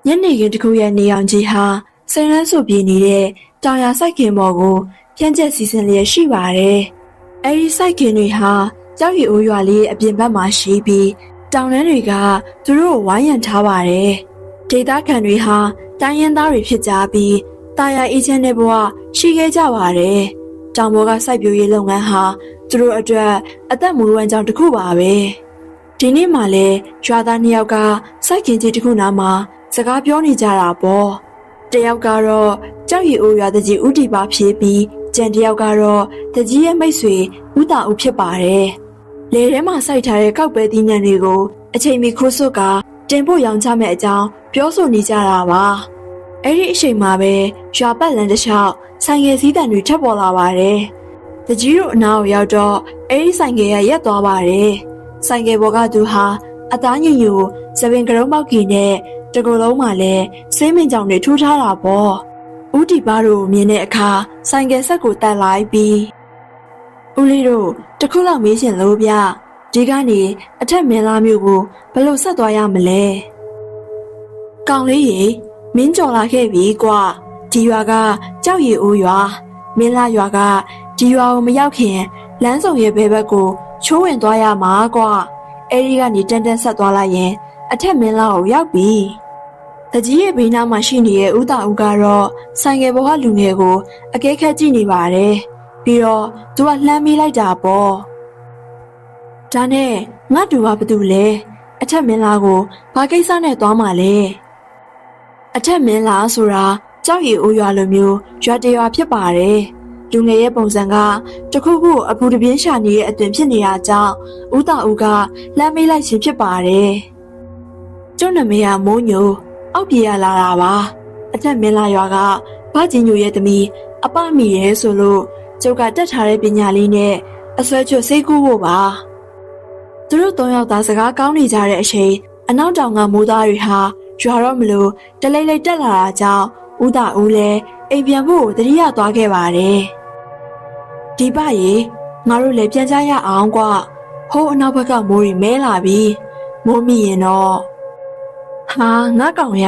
ညနေခင်းတစ်ခုရဲ့နေအောင်ကြီးဟာစိန်ရမ်းဆူပြေနေတဲ့တောင်ယာစိုက်ခင်ပေါ်ကိုပြန့်ကျက်စီစဉ်လျက်ရှိပါတယ်။အဲဒီစိုက်ခင်တွေဟာကြောက်ရည်အိုးရွာလေးအပြင်ဘက်မှာရှိပြီးတောင်တန်းတွေကသူတို့ကိုဝိုင်းရံထားပါတယ်။ဒေသခံတွေဟာတိုင်းရင်းသားတွေဖြစ်ကြပြီးတာယာအေးချမ်းတဲ့ဘဝရှိခဲ့ကြပါတယ်။တောင်ပေါ်ကစိုက်ပျိုးရေးလုပ်ငန်းဟာသူတို့အတွက်အသက်မွေးဝမ်းကြောင်းတစ်ခုပါပဲ။ဒီနေ့မှလည်းရွာသား2ယောက်ကစိုက်ခင်ကြီးတစ်ခုနားမှာစကားပြောနေကြတာပေါ့။တယောက်ကတော့ကြောက်ရည်အိုးရွာတကြီးဦးတီပါဖြေးပြီးကျန်တယောက်ကတော့တကြီးရဲ့မိတ်ဆွေဦးတာဦးဖြစ်ပါတယ်။လေထဲမှာစိုက်ထားတဲ့ကောက်ပဲသီးနှံတွေကိုအချိန်မီခိုးစွတ်ကတင်ဖို့ရောင်းချမဲ့အကြောင်းပြောဆိုနေကြတာပါ။အဲ့ဒီအချိန်မှာပဲရွာပတ်လန်းတစ်လျှောက်ဆိုင်ငယ်စည်းတံတွေထပ်ပေါ်လာပါတယ်။တကြီးတို့အနားကိုရောက်တော့အဲ့ဒီဆိုင်ငယ်ကရက်သွားပါတယ်။ဆိုင်ငယ်ပေါ်ကသူဟာအသားညူညူသပင်ကရုံးပေါက်ကြီးနဲ့တကူလုံးမှာလည်းဆေးမင်ကြောင်တွေထိုးထားတာပေါ့။ဦးတီပါတို့မြင်တဲ့အခါဆိုင်ကယ်ဆက်ကိုတက်လိုက်ပြီးဦးလေးတို့တခုလောက်မေးရှင်လို့ဗျ။ဒီကနေအထက်မင်းသားမျိုးကိုဘယ်လိုဆက်သွားရမလဲ။ကောင်လေးရေမင်းကြော်လာခဲ့ပြီကွာ။ဒီရွာကကြောက်ရည်အိုးရွာမင်းလာရွာကဒီရွာကိုမရောက်ခင်လမ်းဆောင်ရဲ့ဘဲဘက်ကိုချိုးဝင်သွားရမှာကွာ။အဲဒီကနေတန်းတန်းဆက်သွားလိုက်ရင်အထက်မင်းလာကိုရောက်ပြီ။တကြီးရဲ့ဘေးနားမှာရှိနေတဲ့ဦးတာဦးကတော့ဆိုင်ငယ်ပေါ်ကလူငယ်ကိုအကဲခတ်ကြည့်နေပါတယ်။ပြီးတော့သူကလှမ်းမေးလိုက်တာပေါ့။ဒါနဲ့ငါတူကဘာတူလဲ။အထက်မင်းလာကိုဘာကိစ္စနဲ့သွားမှလဲ။အထက်မင်းလာဆိုတာကြောက်ရည်အိုးရွာလိုမျိုးရွာတရွာဖြစ်ပါတယ်။လူငယ်ရဲ့ပုံစံကတခုခုအပူတပြင်းရှာနေတဲ့အသွင်ဖြစ်နေတာကြောင့်ဦးတာဦးကလှမ်းမေးလိုက်ခြင်းဖြစ်ပါတယ်။ကျုပ်နာမည်ကမိုးညိုအောက်ပြေရလာတာပါအထက်မင်းလာရွာကဘာကြီးညိုရဲ့သမီးအပမိရဲဆိုလို့ကျုပ်ကတက်ထားတဲ့ပညာလေးနဲ့အစွဲချွတ်စိတ်ကူးဖို့ပါသူတို့3ယောက်သားစကားကောင်းနေကြတဲ့အချိန်အနောက်တောင်ကမိုးသားတွေဟာရွာတော့မလို့တလိမ့်လိမ့်တက်လာတာကြောင့်ဦးတာဦးလည်းအိမ်ပြန်ဖို့တတိယသွားခဲ့ပါတယ်ဒီပရေငါတို့လည်းပြန်ကြရအောင်ကွာဟိုးအနောက်ဘက်ကမိုးရီမဲလာပြီမိုးမိရင်တော့ဟာငါကောင်ရ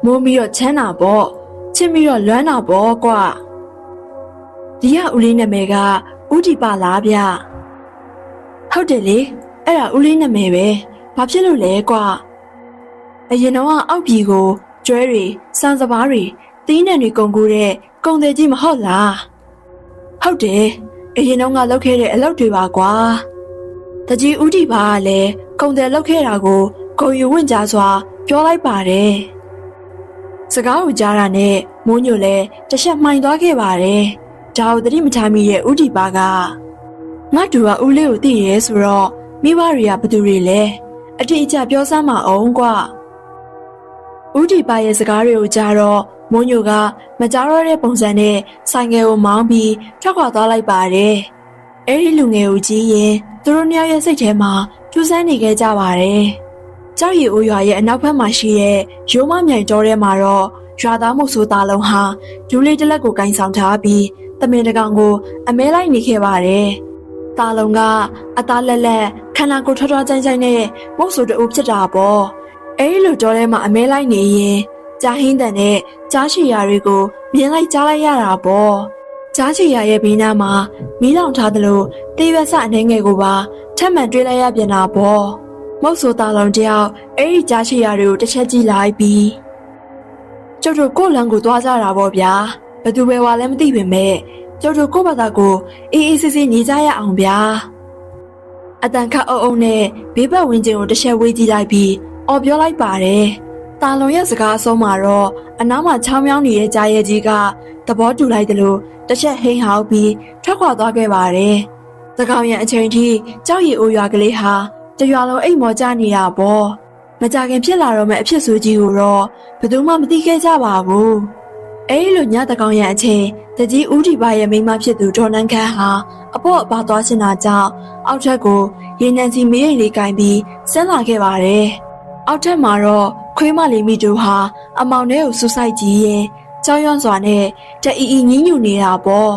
မိုးမီတော့ချမ်းတာပေါ့ချစ်မီတော့လွမ်းတာပေါ့ကွာဒီကဦးလေးနာမည်ကဦးတီပါလားဗျဟုတ်တယ်လေအဲ့ဒါဦးလေးနာမည်ပဲဘာဖြစ်လို့လဲကွာအရင်တော့အောက်ပြည်ကိုကျွဲတွေစံစပါးတွေသီးနှံတွေကုန်ကူတဲ့ကုန်တယ်ကြီးမဟုတ်လားဟုတ်တယ်အရင်တော့လုပ်ခဲ့တဲ့အလုပ်တွေပါကွာတကြီးဦးတီပါကလည်းကုန်တယ်လုပ်ခဲ့တာကိုဂုံယူဝင့်ကြစွာပြောလိုက်ပါတယ်စကားကိုကြားတာနဲ့မိုးညိုလည်းတချက်မှိုင်သွားခဲ့ပါတယ်ဒါကိုသတိမထားမိတဲ့ဦးတီပါကငါတူကဦးလေးကိုသိရဲဆိုတော့မိဘတွေကဘသူတွေလဲအတိအကျပြောစမ်းမအောင်ကွာဦးတီပါရဲ့စကားတွေကိုကြားတော့မိုးညိုကမကြားတော့တဲ့ပုံစံနဲ့ဆိုင်ငယ်ကိုမောင်းပြီးထွက်ခွာသွားလိုက်ပါတယ်အဲ့ဒီလူငယ်ကိုကြည့်ရင်သူတို့နှစ်ယောက်ရဲ့စိတ်ထဲမှာထူးဆန်းနေခဲ့ကြပါတယ်ကြောက်ရည်အိုးရွာရဲ့အနောက်ဘက်မှာရှိတဲ့ရိုးမမြိုင်တောထဲမှာတော့ရွာသားမုတ်ဆိုးသားလုံးဟာဒူးလေးတစ်လက်ကိုကင်ဆောင်ထားပြီးတမင်တကောင်ကိုအမဲလိုက်နေခဲ့ပါတယ်။သားလုံးကအသားလက်လက်ခန္ဓာကိုယ်ထွတ်ထွတ်ကြိုင်ကြိုင်နဲ့မုတ်ဆိုးတူဖြစ်တာပေါ့။အဲဒီလိုတောထဲမှာအမဲလိုက်နေရင်ကြားဟင်းတန်နဲ့ကြားချီရာတွေကိုမြင်လိုက်ကြားလိုက်ရတာပေါ့။ကြားချီရာရဲ့ဘေးနားမှာမီးလောင်ထားသလိုတေးရွက်စအနေငယ်ကိုပါထပ်မံတွေးလိုက်ရပြန်တာပေါ့။မုတ်ဆိုးသားလုံးတယောက်အဲ့ဒီကြားချီရာတွေကိုတစ်ချက်ကြည့်လိုက်ပြီးကျုပ်တို့ကိုလန်ကိုသွားကြတာပေါ့ဗျာဘသူပဲဝါလည်းမသိပေမဲ့ကျုပ်တို့ကိုဘာသာကိုအေးအေးဆေးဆေးနေကြရအောင်ဗျာအတန်ခတ်အုံအုံနဲ့ဘေးဘက်ဝင်းကျင်ကိုတစ်ချက်ဝေးကြည့်လိုက်ပြီးအော်ပြောလိုက်ပါတယ်တာလုံးရဲ့စကားအဆုံးမှာတော့အနားမှာချောင်းမြောင်းနေတဲ့ကြားရဲကြီးကသဘောတူလိုက်တယ်လို့တစ်ချက်ဟိန်းဟောက်ပြီးထွက်ခွာသွားခဲ့ပါတယ်သကောင်ရံအချိန်ထိကြောက်ရည်အိုးရွာကလေးဟာတရွာလုံးအိမ်မော်ကြနေတာပေါ့မကြခင်ဖြစ်လာတော့မဲ့အဖြစ်ဆိုးကြီးကိုတော့ဘယ်သူမှမသိခဲ့ကြပါဘူးအဲဒီလိုညတကောင်ရအချိန်တကြီးဦးတီပါရဲ့မိန်းမဖြစ်သူဒေါ်နန်းခန့်ဟာအဖို့အပါသွားချင်တာကြောင့်အောက်ထက်ကိုရေနံစီမေးရိတ်လေးကင်ပြီးဆင်းလာခဲ့ပါတယ်အောက်ထက်မှာတော့ခွေးမလေးမိတူဟာအမောင်ထဲကိုဆူဆိုင်ကြည့်ရင်ကြောက်ရွံ့စွာနဲ့တအီအီညင်းညူနေတာပေါ့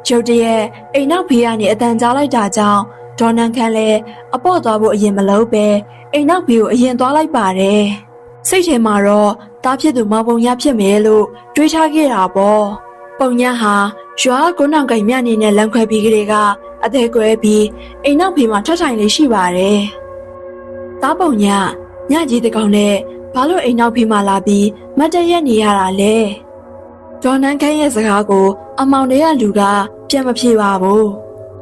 ကျုပ်တရဲ့အိမ်နောက်ဖေးကနေအတန်ကြားလိုက်တာကြောင့်ဒေါ်နန်းခန့်လည်းအပေါ့သွားဖို့အရင်မလုပ်ပဲအိမ်နောက်ဖေးကိုအရင်သွားလိုက်ပါတယ်စိတ်ထဲမှာတော့ တားဖြစ်သူမောင်ပုံညာဖြစ်မယ်လို့တွေးထားခဲ့တာပေါ့ပုံညာဟာရွာကုန်းနောင်ကိမ်မြနေနဲ့လမ်းခွဲပြီးကလေးကအသေးကွဲပြီးအိမ်နောက်ဖေးမှာထထိုင်လေးရှိပါတယ်တားပုံညာညကြီးတကောင်နဲ့ဘာလို့အိမ်နောက်ဖေးမှာလာပြီးမတ်တရက်နေရတာလဲဒေါ်နန်းခန်းရဲ့စကားကိုအမောင်တွေကလူကပြန်မဖြေပါဘူး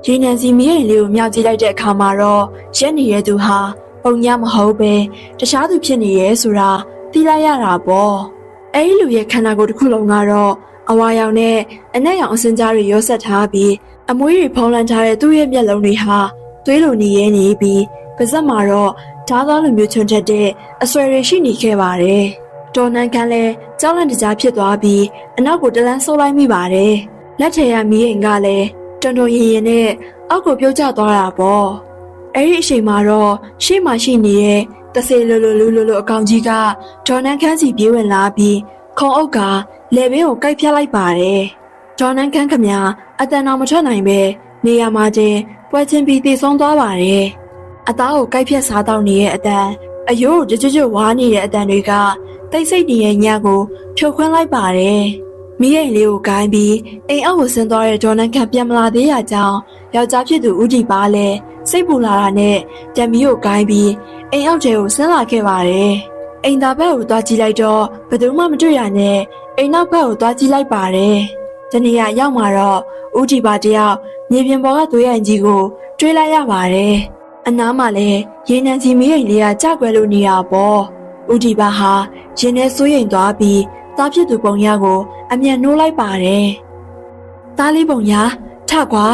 ရေနံစီမီးရင်လေးကိုမြောက်ကြည့်လိုက်တဲ့အခါမှာတော့ရက်နေတဲ့သူဟာပုံညာမဟုတ်ပဲတခြားသူဖြစ်နေရဲဆိုတာသိလိုက်ရတာပေါ့အဲ့ဒီလူရဲ့ခန္ဓာကိုယ်တစ်ခုလုံးကတော့အဝါရောင်နဲ့အနက်ရောင်အစင်ကြားတွေရောဆက်ထားပြီးအမွှေးတွေဖုံးလွှမ်းထားတဲ့သူ့ရဲ့မျက်လုံးတွေဟာသွေးလိုနေရဲနေပြီးပါးစပ်မှာတော့ဓားသားလိုမျိုးချွန်ချက်တဲ့အဆွဲတွေရှိနေခဲ့ပါတယ်ဒေါ်နန်းခန်းလည်းကြောက်လန့်တကြားဖြစ်သွားပြီးအနောက်ကိုတလန်းဆိုးလိုက်မိပါတယ်လက်ထရမီးရင်ကလည်းတွန်တွန်ရင်ရင်နဲ့အောက်ကိုပြုတ်ကျသွားတာပေါ့အဲ့ဒီအချိန်မှာတော့ရှေ့မှာရှိနေတဲ့တဆေလိုအကောင်ကြီးကဒေါ်နန်းခန်းစီပြေးဝင်လာပြီးခုံအုပ်ကလေဘင်းကိုကိုက်ဖြတ်လိုက်ပါတယ်ဒေါ်နန်းခန်းခမအတန်တော်မထွက်နိုင်ပဲနေရာမှာချင်းပွဲချင်းပြီးတည်ဆုံးသွားပါတယ်အသားကိုကိုက်ဖြတ်စားတော့နေတဲ့အတန်အယိုးကိုကြွဝါးနေတဲ့အတန်တွေကတိတ်ဆိတ်နေတဲ့ညကိုဖြိုခွင်းလိုက်ပါတယ်မိရင်လေးကိုကိုင်းပြီးအိမ်အောက်ကိုဆင်းသွားတဲ့ဒေါ်နန်းခန့်ပြန်မလာသေးရကြောင်းယောက်ျားဖြစ်သူဦးကြည်ပါလဲစိတ်ပူလာတာနဲ့တံမီးကိုကိုင်းပြီးအိမ်အောက်ထဲကိုဆင်းလာခဲ့ပါတယ်အိမ်သားဘက်ကိုသွားကြည့်လိုက်တော့ဘယ်သူမှမတွေ့ရနဲ့အိမ်နောက်ဘက်ကိုသွားကြည့်လိုက်ပါတယ်တနေ့ရောက်မှာတော့ဦးကြည်ပါတယောက်မြေပြင်ပေါ်ကသွေးရည်ကြီးကိုတွေးလိုက်ရပါတယ်အနားမှာလည်းရေနံစီမီးရင်လေးကကြောက်ွယ်လို့နေရပေါ့ဦးကြည်ပါဟာရင်ထဲစိုးရိမ်သွားပြီးသားဖြစ်သူပုံရကိုအမြန်နှိုးလိုက်ပါတယ်။သားလေးပုံရထကွာ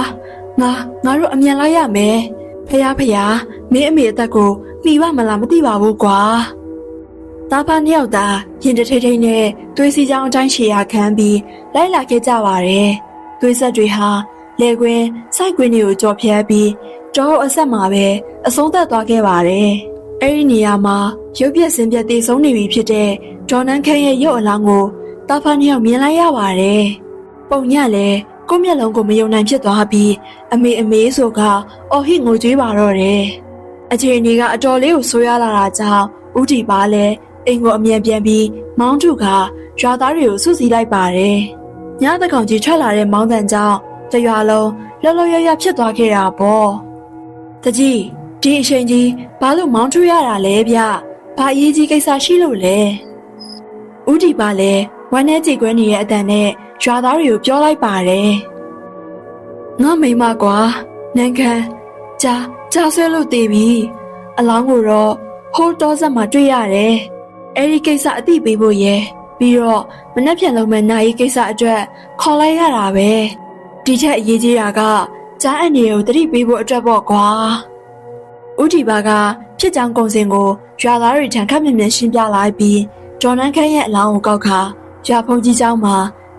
ငါတို့အမြန်လိုက်ရမယ်။ဖယားမင်းအမေအသက်ကိုမှီပါမလားမသိပါဘူးကွာ။သားဖားနှစ်ယောက်သားရင်တထိတ်ထိတ်နဲ့သွေးစီချောင်းအတိုင်းရှည်ရခမ်းပြီးလိုက်လာခဲ့ကြပါတယ်။သွေးဆက်တွေဟာလေကွင်းစိုက်ကွင်းတွေကိုကြော်ဖြဲပြီးတောအဆက်မှာပဲအဆုံးသက်သွားခဲ့ပါတယ်။အဲ့ဒီနေရာမှာရုပ်ပြက်စင်ပြက်တည်ဆုံးနေပြီဖြစ်တဲ့ဒေါ်နန်းခန့်ရဲ့ရုပ်အလောင်းကိုတာဖာနှစ်ယောက်မြင်လိုက်ရပါတယ်။ပုံညလည်းကိုယ့်မျက်လုံးကိုမယုံနိုင်ဖြစ်သွားပြီးအမေဆိုကအော်ဟစ်ငိုကြွေးပါတော့တယ်။အခြေအနေကအတော်လေးကိုဆိုးရလာတာကြောင့်ဦးတီပါလည်းအိမ်ကိုအမြန်ပြန်ပြီးမောင်းထုကရွာသားတွေကိုစုစည်းလိုက်ပါတယ်။ညသကောင်ကြီးထွက်လာတဲ့မောင်းတန်ကြောင့်တရွာလုံးလောရဖြစ်သွားခဲ့တာပေါ့။တကြီးဒီအချိန်ကြီးဘာလို့မောင်းထုရတာလဲဗျ။ဘာအရေးကြီးကိစ္စရှိလို့လဲ။ဦးတီပါလည်းဝမ်းထဲကြေကွဲနေတဲ့အတန်နဲ့ရွာသားတွေကိုပြောလိုက်ပါတယ်။ငါမိမကွာနန်းခမ်းကြားဆွဲလို့တည်ပြီအလောင်းကိုတော့ဟိုးတောဆက်မှာတွေ့ရတယ်။အဲဒီကိစ္စအသိပေးဖို့ရယ်ပြီးတော့မနှက်ဖြန်လုံးမဲ့နိုင်ကိစ္စအတွက်ခေါ်လိုက်ရတာပဲ။ဒီထက်အရေးကြီးတာကကြားအန်ဒီကိုတတိပေးဖို့အတွက်ပေါ့ကွာ။ဦးတီပါကဖြစ်ကြောင်းကုံစင်ကိုရွာသားတွေထံခက်မြင်မြင်ရှင်းပြလိုက်ပြီးဒေါ်နန်းခန့်ရဲ့အလောင်းကိုကောက်ခါရွာဖုန်ကြီးကျောင်းမှာ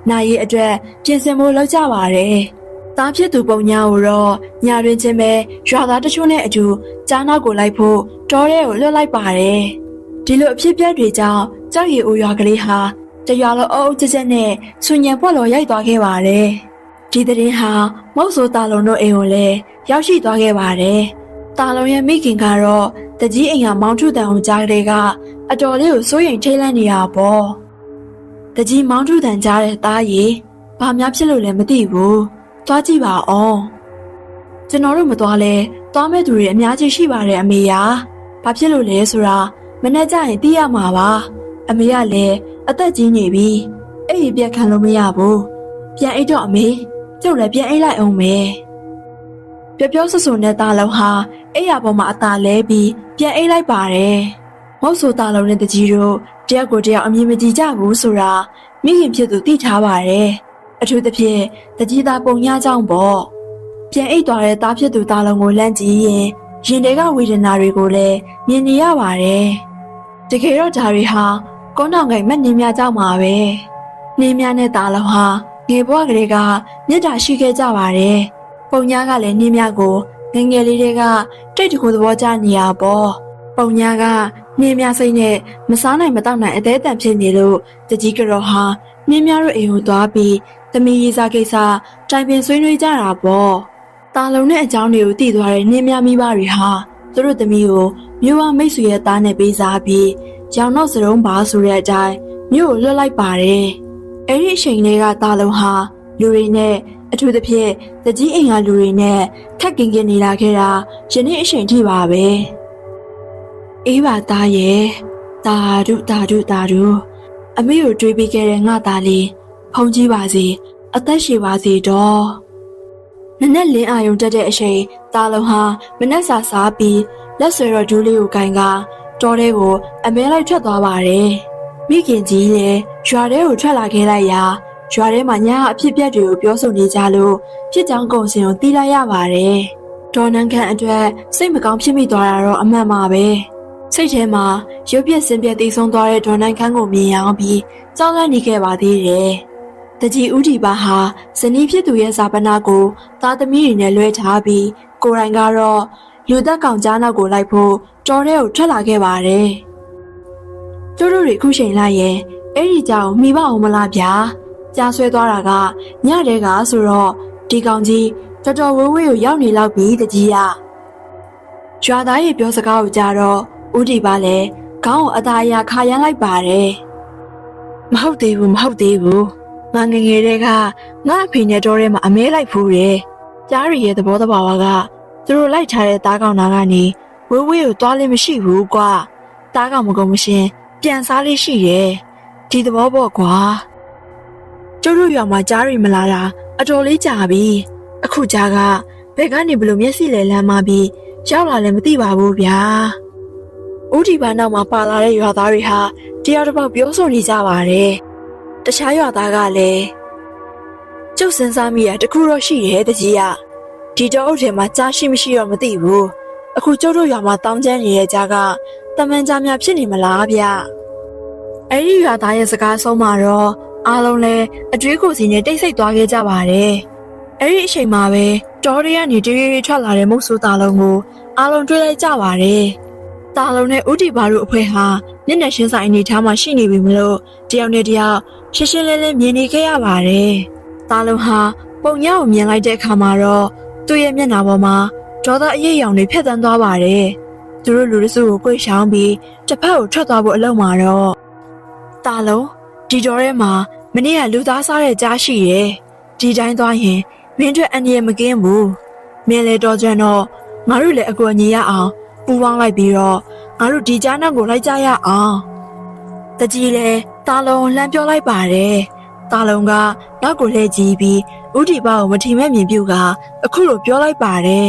နိုင်ရည်အတွက်ပြင်ဆင်ဖို့လုပ်ကြပါတယ်။သားဖြစ်သူပုံညာကိုတော့ညတွင်ချင်းပဲရွာသားတချို့နဲ့အတူကြားနောက်ကိုလိုက်ဖို့တောထဲကိုလွတ်လိုက်ပါတယ်။ဒီလိုအဖြစ်အပျက်တွေကြောင့်ကြောက်ရည်အိုရွာကလေးဟာတရွာလုံးအုပ်ကျနဲ့ဆူညံပွက်လော်ရိုက်သွားခဲ့ပါတယ်။ဒီသတင်းဟာမုတ်ဆိုးတာလုံတို့အိမ်ကိုလည်းရောက်ရှိသွားခဲ့ပါတယ်။တာလုံရဲ့မိခင်ကတော့တကြီးအိမ်ကမောင်ထုတန်ကိုကြားကလေးကအတော်လေးကိုစိုးရိမ်ထိတ်လန့်နေရပေါ့။တကြီးမောင်ထုတန်ကြားတဲ့သားရည်ဘာများဖြစ်လို့လဲမသိဘူး။သွားကြည့်ပါအောင်။ကျွန်တော်တို့မသွားလဲသွားမဲ့သူတွေအများကြီးရှိပါတယ်အမေယာ။ဘာဖြစ်လို့လဲဆိုတာမနေ့ကျရင်သိရမှာပါ။အမေကလည်းအသက်ကြီးနေပြီ။အဲ့ဒီပြက်ခံလို့မရဘူး။ပြန်အိတ်တော့အမေကျုပ်လည်းပြန်အိတ်လိုက်အောင်မယ်။ပြောဆဆနဲ့သားလုံးဟာအိယာပေါ်မှာအသာလဲပြီးပြန်အိတ်လိုက်ပါတယ်။မဟုတ်ဆိုသားလုံးနဲ့တကြီးတို့တယောက်ကိုတယောက်အမြင်မကြည့်ကြဘူးဆိုတာမိခင်ဖြစ်သူသိထားပါတယ်။အထူးသဖြင့်တကြီးသားပုံညာကြောင့်ပေါ့။ပြန်အိတ်သွားတဲ့သားဖြစ်သူသားလုံးကိုလှမ်းကြည့်ရင်ရင်ထဲကဝေဒနာတွေကိုလည်းမြင်နေရပါတယ်။တကယ်တော့ဒါတွေဟာကုန်းတောင်ကမက်နေများကြောင့်ပါပဲ။နေများနဲ့သားလုံးဟာငယ်ဘဝကလေးကမြတ်တာရှိခဲ့ကြပါတယ်။ပုံညာကလည်းနေများကိုငယ်ငယ်လေးတွေကတိတ်တကူသဘောကျနေရပေါ့။ပုံညာကနေမြစိတ်နဲ့မစားနိုင်မတောက်နိုင်အသေးအတန်ဖြစ်နေလို့တကြီးကတော့ဟာမြင်းများတို့အိမ်ကိုသွားပြီးသမီးရေးစားကိစ္စတိုင်ပင်ဆွေးနွေးကြတာပေါ့။တာလုံးနဲ့အကြောင်းတွေကိုသိသွားတဲ့မြင်းများမိဘတွေဟာသူတို့သမီးကိုမြို့ဝမိတ်ဆွေရဲ့သားနဲ့ပေးစားပြီးရောင်တော့စရုံးပါဆိုတဲ့အတိုင်း မြို့ကိုလွတ်လိုက်ပါတယ်။အဲ့ဒီအချိန်လေးကတာလုံးဟာလူတွေနဲ့အထူးသဖြင့်တကြီးအိမ်ကလူတွေနဲ့ခက်ကင်ကင်နေလာခဲ့တာယနေ့အချိန်ထိပါပဲ။အေးပါသားရဲ့တာဒုအမေကိုတွေးပြီးခဲ့တဲ့ငါသားလေးဖုန်ကြီးပါစေအသက်ရှည်ပါစေတော့နနက်လင်းအာယုံတက်တဲ့အချိန်တာလုံးဟာမနက်စာစားပြီးလက်ဆွဲတော်ဒူးလေးကိုကင်ကတောထဲကိုအမဲလိုက်ထွက်သွားပါတယ်မိခင်ကြီးလည်းရွာထဲကိုထွက်လာခဲ့လိုက်ရာရွာထဲမှာညာအဖြစ်ပြက်တွေကိုပြောဆိုနေကြလို့ဖြစ်ကြောင်းကုန်စင်ကိုတီးလိုက်ရပါတယ်ဒေါ်နန်းခန့်အတွက်စိတ်မကောင်းဖြစ်မိသွားတာတော့အမှန်ပါပဲစိတ်ထဲမှာရုပ်ပြက်စင်ပြက်တည်ဆုံးသွားတဲ့ဒေါ်နန်းခန့်ကိုမြင်ရအောင်ပြီးကြောက်လန့်နေခဲ့ပါသေးတယ်တကြီးဦးဒီပါဟာဇနီးဖြစ်သူရဲ့ဇာပနာကိုသားသမီးတွေနဲ့လွဲထားပြီးကိုယ်တိုင်ကတော့လူသက်ကောင်ကြားနောက်ကိုလိုက်ဖို့တောထဲကိုထွက်လာခဲ့ပါတယ်တို့တွေခုချိန်လိုက်ရင်အဲ့ဒီကြောင်မိဘအောင်မလားဗျာကြားဆွဲသွားတာကညတဲကဆိုတော့ဒီကောင်ကြီးတော်တော်ဝေးဝေးကိုရောက်နေလောက်ပြီတကြီးကရွာသားရဲ့ပြောစကားကိုကြားတော့ဦးဒီပါလည်းခေါင်းကိုအသာအရာခါရမ်းလိုက်ပါတယ်မဟုတ်သေးဘူးငါငငယ်တဲ့ကငါအဖေနဲ့တော်ထဲမှာအမဲလိုက်ဖူးတယ်ကြားရီရဲ့သဘောတဘာဝကသူတို့လိုက်ထားတဲ့သားကောင်နာကနေဝေးဝေးကိုသွားလည်းမရှိဘူးကွာသားကောင်မကုန်မရှင်ပြန်စားလေးရှိတယ်ဒီသဘောပေါ့ကွာကျုပ်တို့ရွာမှာကြားရီမလာတာအတော်လေးကြာပြီအခုကြားကဘယ်ကနေဘလို့မျက်စိလဲလမ်းမပြီးရောက်လာလည်းမသိပါဘူးဗျာဦးဒီပါနောက်မှာပါလာတဲ့ရွာသားတွေဟာတယောက်တစ်ပေါက်ပြောဆိုနေကြပါတယ်တခြားရွာသားကလည်းကျုပ်စဉ်းစားမိတာတခုတော့ရှိတယ်တကြီးကဒီတော့အုပ်ထဲမှာကြားရှိမရှိတော့မသိဘူးအခုကျုပ်တို့ရွာမှာတောင်းကျမ်းနေတဲ့ကြားကတမန်ကြားများဖြစ်နေမလားဗျအဲ့ဒီရွာသားရဲ့စကားဆုံးမှာတော့အားလုံးလည်းအတွေးကိုယ်စီနဲ့တိတ်ဆိတ်သွားခဲ့ကြပါတယ်အဲ့ဒီအချိန်မှာပဲတောထဲကနေတရွေ့ရွေ့ထွက်လာတဲ့မုတ်ဆိုးသားလုံးကိုအားလုံးတွေ့လိုက်ကြပါတယ်သားလုံးနဲ့ဦးတီပါတို့အဖွဲ့ဟာမျက်နှာရှင်းဆိုင်အနေထားမှာရှိနေပြီမလို့တယောက်နဲ့တယောက်ရှင်းရှင်းလင်းလင်းမြင်နေခဲ့ရပါတယ်သားလုံးဟာပုံညကိုမြင်လိုက်တဲ့အခါမှာတော့သူ့ရဲ့မျက်နှာပေါ်မှာဒေါသအရိပ်ရောင်တွေဖြတ်သန်းသွားပါတယ်သူတို့လူတစုကိုကိုယ်ရှောင်းပြီးတစ်ဖက်ကိုထွက်သွားဖို့အလုံးမှာတော့သားလုံးဒီတော်ထဲမှာမနေ့ကလူသားစားတဲ့ကြားရှိတယ်ဒီတိုင်းသွားရင်မင်းတို့အန်ဒီရမကင်းဘူးမင်းလေတော်ကြွတော့ငါတို့လည်းအကူအညီရအောင်ပူပေါင်းလိုက်ပြီးတော့ငါတို့ဒီကြားနောက်ကိုလိုက်ကြရအောင်တကြီးလေတာလုံးလှမ်းပြောလိုက်ပါတယ်တာလုံးကနောက်ကိုလှည့်ကြည့်ပြီးဦးဒီပါကိုမထီမဲ့မြင်ပြုကအခုလိုပြောလိုက်ပါတယ်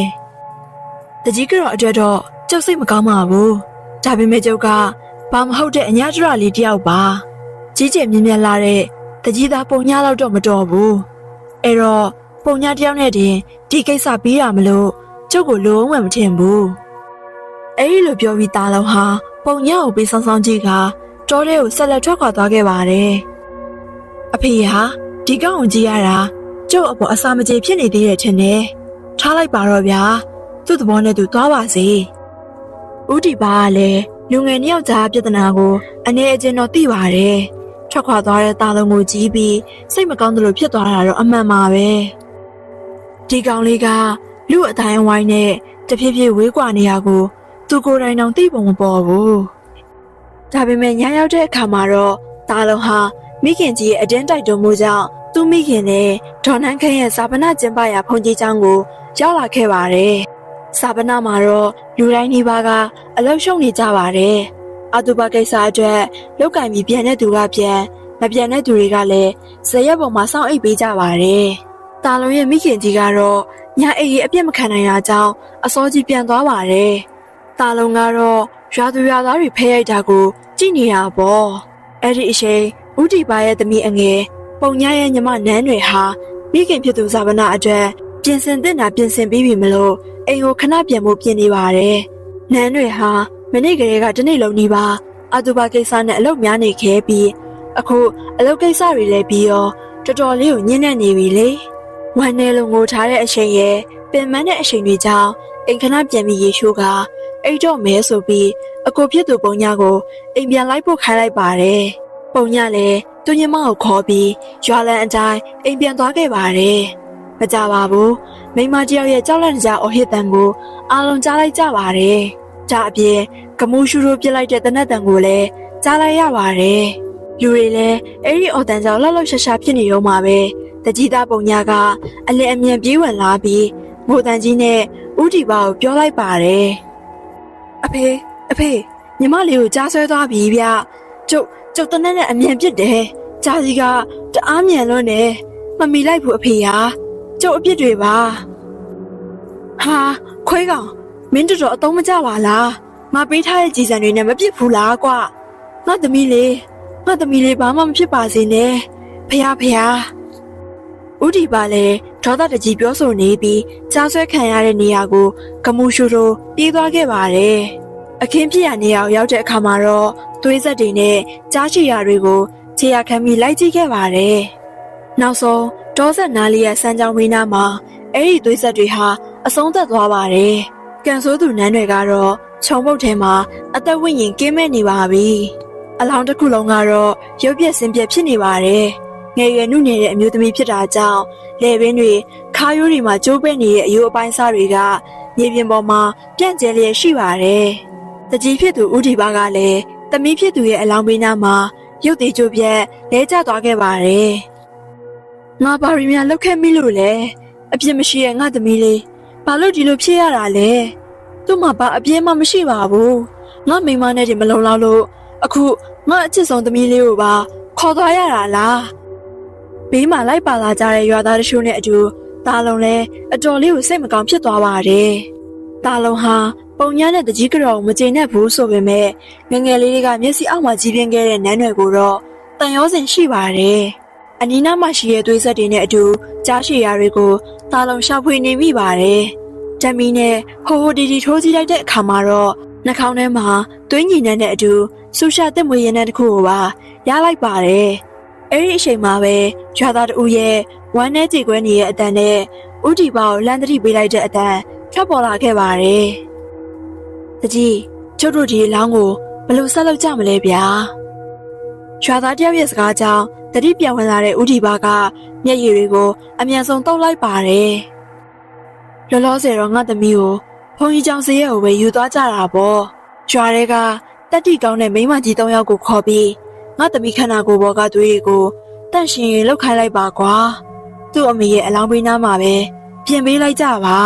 တကြီးကတော့အတွက်တော့ကျုပ်စိတ်မကောင်းပါဘူးဒါပေမဲ့ကျုပ်ကဘာမဟုတ်တဲ့အညာကျရလေးတယောက်ပါကြီးကျယ်မြင့်မြတ်လာတဲ့တကြီးသားပုံညာလောက်တော့မတော်ဘူးအဲ့တော့ပုံညာတယောက်နဲ့တင်ဒီကိစ္စပြီးရမလို့ကျုပ်ကိုလုံးဝမထင်ဘူးအဲ့ဒီလိုပြောပြီးတာလုံးဟာပုံညာကိုပေးဆောင်ဆောင်ကြည့်ကတောထဲကိုဆက်လက်ထွက်ခွာသွားခဲ့ပါတယ်အဖေဟာဒီကောင်ကိုကြည့်ရတာကျုပ်အပေါ်အစာမကြေဖြစ်နေသေးတယ်ထင်တယ်ထားလိုက်ပါတော့ဗျာသူ့သဘောနဲ့သူသွားပါစေဦးဒီပါကလည်းလူငယ်နှစ်ယောက်ကြားပြဿနာကိုအနေအချင်းတော့သိပါတယ်ထွက်ခွာသွားတဲ့တာလုံးကိုကြည့်ပြီးစိတ်မကောင်းသလိုဖြစ်သွားတာတော့အမှန်ပါပဲဒီကောင်လေးကလူအတိုင်းအဝိုင်းနဲ့တဖြည်းဖြည်းဝေးကွာနေရကိုသူကိုယ်တိုင်တောင်သိပုံမပေါ်ဘူးဒါပေမဲ့ညရောက်တဲ့အခါမှာတော့တာလုံးဟာမိခင်ကြီးရဲ့အတင်းတိုက်တွန်းမှုကြောင့်သူ့မိခင်နဲ့ဒေါ်နန်းခန့်ရဲ့ဇာပနာကျင်းပရာဖုန်ကြီးကျောင်းကိုရောက်လာခဲ့ပါတယ်ဇာပနာမှာတော့လူတိုင်းဒီပါကအလောက်ရှုံနေကြပါတယ်အတူပါကိစ္စအတွက်လောက်ကင်ပြီးပြန်တဲ့သူကပြန်မပြန်တဲ့သူတွေကလည်းဇရက်ပေါ်မှာစောင့်အိပ်ပေးကြပါတယ်တာလုံးရဲ့မိခင်ကြီးကတော့ညအိပ်ရေးအပြစ်မခံနိုင်တာကြောင့်အစောကြီးပြန်သွားပါတယ်တာလုံးကတော့ရွာသူရွာသားတွေဖဲရိုက်တာကိုကြည့်နေတာပေါ့အဲ့ဒီအချိန်ဦးတီပါရဲ့သမီးအငယ်ပုံညာရဲ့ညီမနန်းတွေဟာမိခင်ဖြစ်သူဇာပနာအတွက်ပြင်ဆင်တင်တာပြင်ဆင်ပြီးပြီမလို့အိမ်ကိုခဏပြန်ဖို့ပြင်နေပါတယ်နန်းတွေဟာမနေ့ကလေးကတနေ့လုံးနေပါအတူပါကိစ္စနဲ့အလုပ်များနေခဲ့ပြီးအခုအလုပ်ကိစ္စတွေလည်းပြီးရောတော်တော်လေးကိုညှင်းနေနေပြီလေဝမ်းနေလုံးငိုထားတဲ့အချိန်ရဲ့ပင်မတဲ့အချိန်တွေကြောင့်အိမ်ခဏပြန်ပြီးရေရှိုးကအိတ်တော့မဲဆိုပြီးအကိုဖြစ်သူပုံညာကိုအိမ်ပြန်လိုက်ဖို့ခိုင်းလိုက်ပါတယ်ပုံညာလည်းသူညမကိုခေါ်ပြီးရွာလန်အတိုင်းအိမ်ပြန်သွားခဲ့ပါတယ်မကြပါဘူးမိမတယောက်ရဲ့ကြောက်လန့်ကြအော်ဟစ်တန်ကိုအားလုံးကြားလိုက်ကြပါတယ်ဒါအပြင်ကမူးရှူတို့ပြစ်လိုက်တဲ့တနက်တန်ကိုလည်းကြားလိုက်ရပါတယ် လူတွေလည်းအဲ့ဒီအော်တန်ကြောင့်လှလှရှာဖြစ်နေရောမှာပဲတကြီးသားပုံညာကအလင်းအမြန်ပြေးဝင်လာပြီးမိုးတန်ကြီးနဲ့ဦးဒီပါကိုပြောလိုက်ပါတယ်အဖေညီမလေးကိုကြားဆွဲသွားပြီဗျကျုပ်တနက်နဲ့အမြန်ပြစ်တယ်ကြားကြီးကတအားမြန်လွန်းတယ်မမီလိုက်ဘူးအဖေဟာကျုပ်အပြစ်တွေပါဟာခွေးကောင်မင်းတော်အသုံးမကျပါလားငါပေးထားတဲ့ကြည်စံတွေနဲ့မပြစ်ဘူးလားကွာငါသမီးလေးဘာမှမဖြစ်ပါစေနဲ့ဖះဦးဒီပါလေဒေါသတကြီးပြောဆိုနေပြီးကြားဆွဲခံရတဲ့နေရာကိုကမူရှူတိုပြေးသွားခဲ့ပါတယ်အခင်းဖြစ်ရနေရာရောက်တဲ့အခါမှာတော့သွေးဆက်တွေနဲ့ကြားချီရာတွေကိုခြေရခံပြီးလိုက်ကြည့်ခဲ့ပါတယ်နောက်ဆုံးဒေါဆက်နားလေးရဲ့စမ်းကြောင်းမီးနားမှာအဲ့ဒီသွေးဆက်တွေဟာအဆုံးသတ်သွားပါတယ်ကန်ဆိုးသူနန်းတွေကတော့ခြုံပုတ်ထဲမှာအသက်ဝိညာဉ်ကင်းမဲ့နေပါပြီအလောင်းတစ်ခုလုံးကတော့ရုပ်ပြက်ဆင်းပြက်ဖြစ်နေပါတယ်ငယ်ရွယ်နုနယ်တဲ့အမျိုးသမီးဖြစ်တာကြောင့်လယ်ပင်တွေခါးရိုးတွေမှာကျိုးပဲ့နေတဲ့အယိုးအပိုင်းစားတွေကမြေပြင်ပေါ်မှာပြန့်ကျဲလျက်ရှိပါတယ်တကြီးဖြစ်သူဦးဒီပါကလည်းသမီးဖြစ်သူရဲ့အလောင်းဘေးနားမှာရုပ်သေးကျိုးပြက်လဲကျသွားခဲ့ပါတယ်ငါဘာရီများလောက်ခဲ့မိလို့လဲအပြစ်မရှိရဲ့ငါသမီးလေးဘာလို့ဒီလိုဖြစ်ရတာလဲသူ့မှာဘာအပြစ်မှမရှိပါဘူးငါမိမနဲ့တည်းမလုံလောက်လို့အခုငါအချစ်ဆုံးသမီးလေးကိုပါခေါ်သွားရတာလားဘေးမှာလိုက်ပါလာကြတဲ့ရွာသားတချို့နဲ့အတူတာလုံးလည်းအတော်လေးကိုစိတ်မကောင်းဖြစ်သွားပါတယ်တာလုံးဟာပုံညာနဲ့တကြီးကြောင်မကျေနပ်ဘူးဆိုပေမဲ့ငငယ်လေးတွေကမျက်စိအောက်မှာကြီးပြင်းခဲ့တဲ့နန်းတွေကိုတော့တန်ရောစင်ရှိပါတယ်အနီးနားမှာရှိတဲ့သွေးဆက်တွေနဲ့အတူကြားရှည်ရာတွေကိုတာလုံးရှာဖွေနေမိပါတယ်တမီနဲ့ဟိုတီတီထိုးကြည့်လိုက်တဲ့အခါမှာတော့နှာခေါင်းထဲမှာသွေးညီနှံတဲ့အတူဆူရှာတက်မွေးရတဲ့တစ်ခုကိုပါရလိုက်ပါတယ်အဲ့ဒီအချိန်မှာပဲရွာသားတဦးရဲ့ဝမ်းနဲ့ကြေကွဲနေတဲ့အတန်နဲ့ဦးတီပါကိုလမ်းသတိပေးလိုက်တဲ့အတန်ထွက်ပေါ်လာခဲ့ပါတယ်တကြီးကျုပ်တို့ဒီလောင်းကိုဘယ်လိုဆက်လုပ်ကြမလဲဗျာရွာသားတယောက်ရဲ့စကားကြောင့်တတိပြောင်းဝင်လာတဲ့ဦးတီပါကမျက်ရည်တွေကိုအမြန်ဆုံးတုပ်လိုက်ပါတယ်လောလောဆယ်တော့ငါသမီးကိုဘုန်းကြီးကျောင်းဈေးရဲကိုပဲယူသွားကြတာပေါ့ရွာတွေကတက်တီကောင်းတဲ့မိန်းမကြီး၃ယောက်ကိုခေါ်ပြီးငါသမီးခန္ဓာကိုယ်ပေါ်ကသွေးတွေကိုတန့်ရှင်ရင်လှုပ်ခိုင်းလိုက်ပါကွာသူ့အမေရဲ့အလောင်းဘေးနားမှာပဲပြင်ပေးလိုက်ကြပါ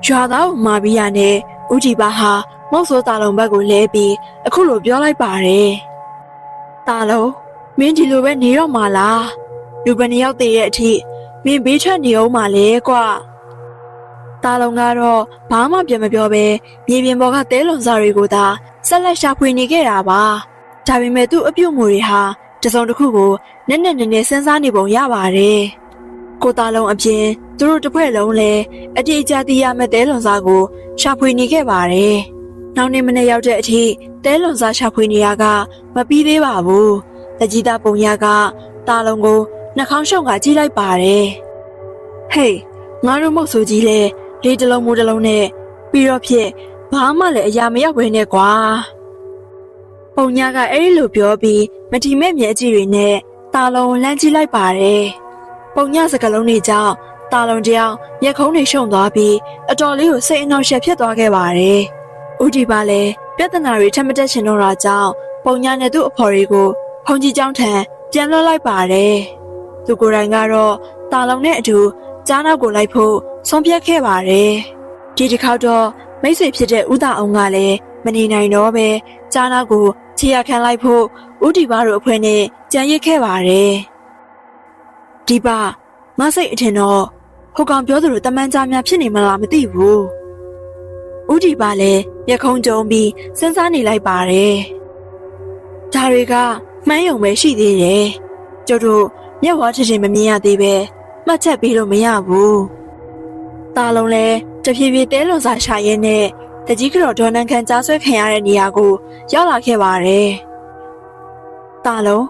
ရွာသားကိုမှာပြီးရနဲ့ဦးတီပါဟာမုတ်ဆိုးတာလုံးဘက်ကိုလဲပြီးအခုလိုပြောလိုက်ပါတယ်တာလုံးမင်းဒီလိုပဲနေတော့မှာလားလူဘယ်နှယောက်တည်တဲ့အထိမင်းဘေးထွက်နေအောင်မှာလဲကွာတာလုံးကတော့ဘာမှပြန်မပြောဘဲမြေပြင်ပေါ်ကတဲလွန်စားတွေကိုသာဆက်လက်ရှာဖွေနေခဲ့တာပါဒါပေမဲ့သူ့အပြုတ်မှုတွေဟာတစုံတစ်ခုကိုနက်နက်စဉ်းစားနေပုံရပါတယ်ကိုတာလုံးအပြင်သူတို့တစ်ဖွဲ့လုံးလည်းအတိအကျသိရမယ့်တဲလွန်စားကိုရှာဖွေနေခဲ့ပါတယ်နောက်နေ့မနေ့ရောက်တဲ့အထိတဲလွန်စားရှာဖွေနေရကမပြီးသေးပါဘူးတကြီးသားပုံရကတာလုံးကိုနှာခေါင်းရှုံကကြည့်လိုက်ပါတယ်ဟေးငါတို့မုတ်ဆိုကြီးလေလေးတလုံးမိုးတလုံးနဲ့ပြီးတော့ဖြစ်ဘာမှလည်းအရာမရောက်ဘဲနဲ့ကွာပုံညာကအဲ့ဒီလိုပြောပြီးမထီမဲ့မျက်ကြည့်တွေနဲ့တာလုံးလမ်းကြည့်လိုက်ပါတယ်ပုံညာစကလုံးတွေကြောင့်တာလုံးတယောက်မျက်ခုံးတွေရှုံသွားပြီးအတော်လေးကိုစိတ်အနှောက်အယှက်ဖြစ်သွားခဲ့ပါတယ်ဦးဒီပါလည်းပြဿနာတွေထပ်မတက်ချင်တော့တာကြောင့်ပုံညာနဲ့သူ့အဖော်တွေကိုဖုန်ကြီးကျောင်းထံပြန်လွှတ်လိုက်ပါတယ်သူကိုယ်တိုင်ကတော့တာလုံးနဲ့အတူကြားနောက်ကိုလိုက်ဖို့ဆုံးဖြတ်ခဲ့ပါတယ်ဒီတစ်ခေါက်တော့မိတ်ဆွေဖြစ်တဲ့ဦးတာအောင်ကလည်းမနေနိုင်တော့ပဲကြားနောက်ကိုခြေရခံလိုက်ဖို့ဦးဒီပါတို့အဖွဲ့နဲ့ကြံရစ်ခဲ့ပါတယ်ဒီပါမစိတ်အထင်တော့ဟိုကောင်ပြောသူတို့တမန်ကြားများဖြစ်နေမလားမသိဘူးဦးဒီပါလည်းမျက်ခုံးကြုံပြီးစဉ်းစားနေလိုက်ပါတယ်ဒါတွေကမှန်းယုံပဲရှိသေးတယ်ကျတို့မျက်ဝါးထင်မမြင်ရသေးပဲမှတ်ချက်ပေးလို့မရဘူးတာလုံးလဲတဖြည်းဖြည်းတဲလွန်စာရှာရဲနဲ့တကြီးကတော့ဒေါ်နန်ခန်ကြားဆွဲခံရတဲ့နေရာကိုရောက်လာခဲ့ပါတယ်တာလုံး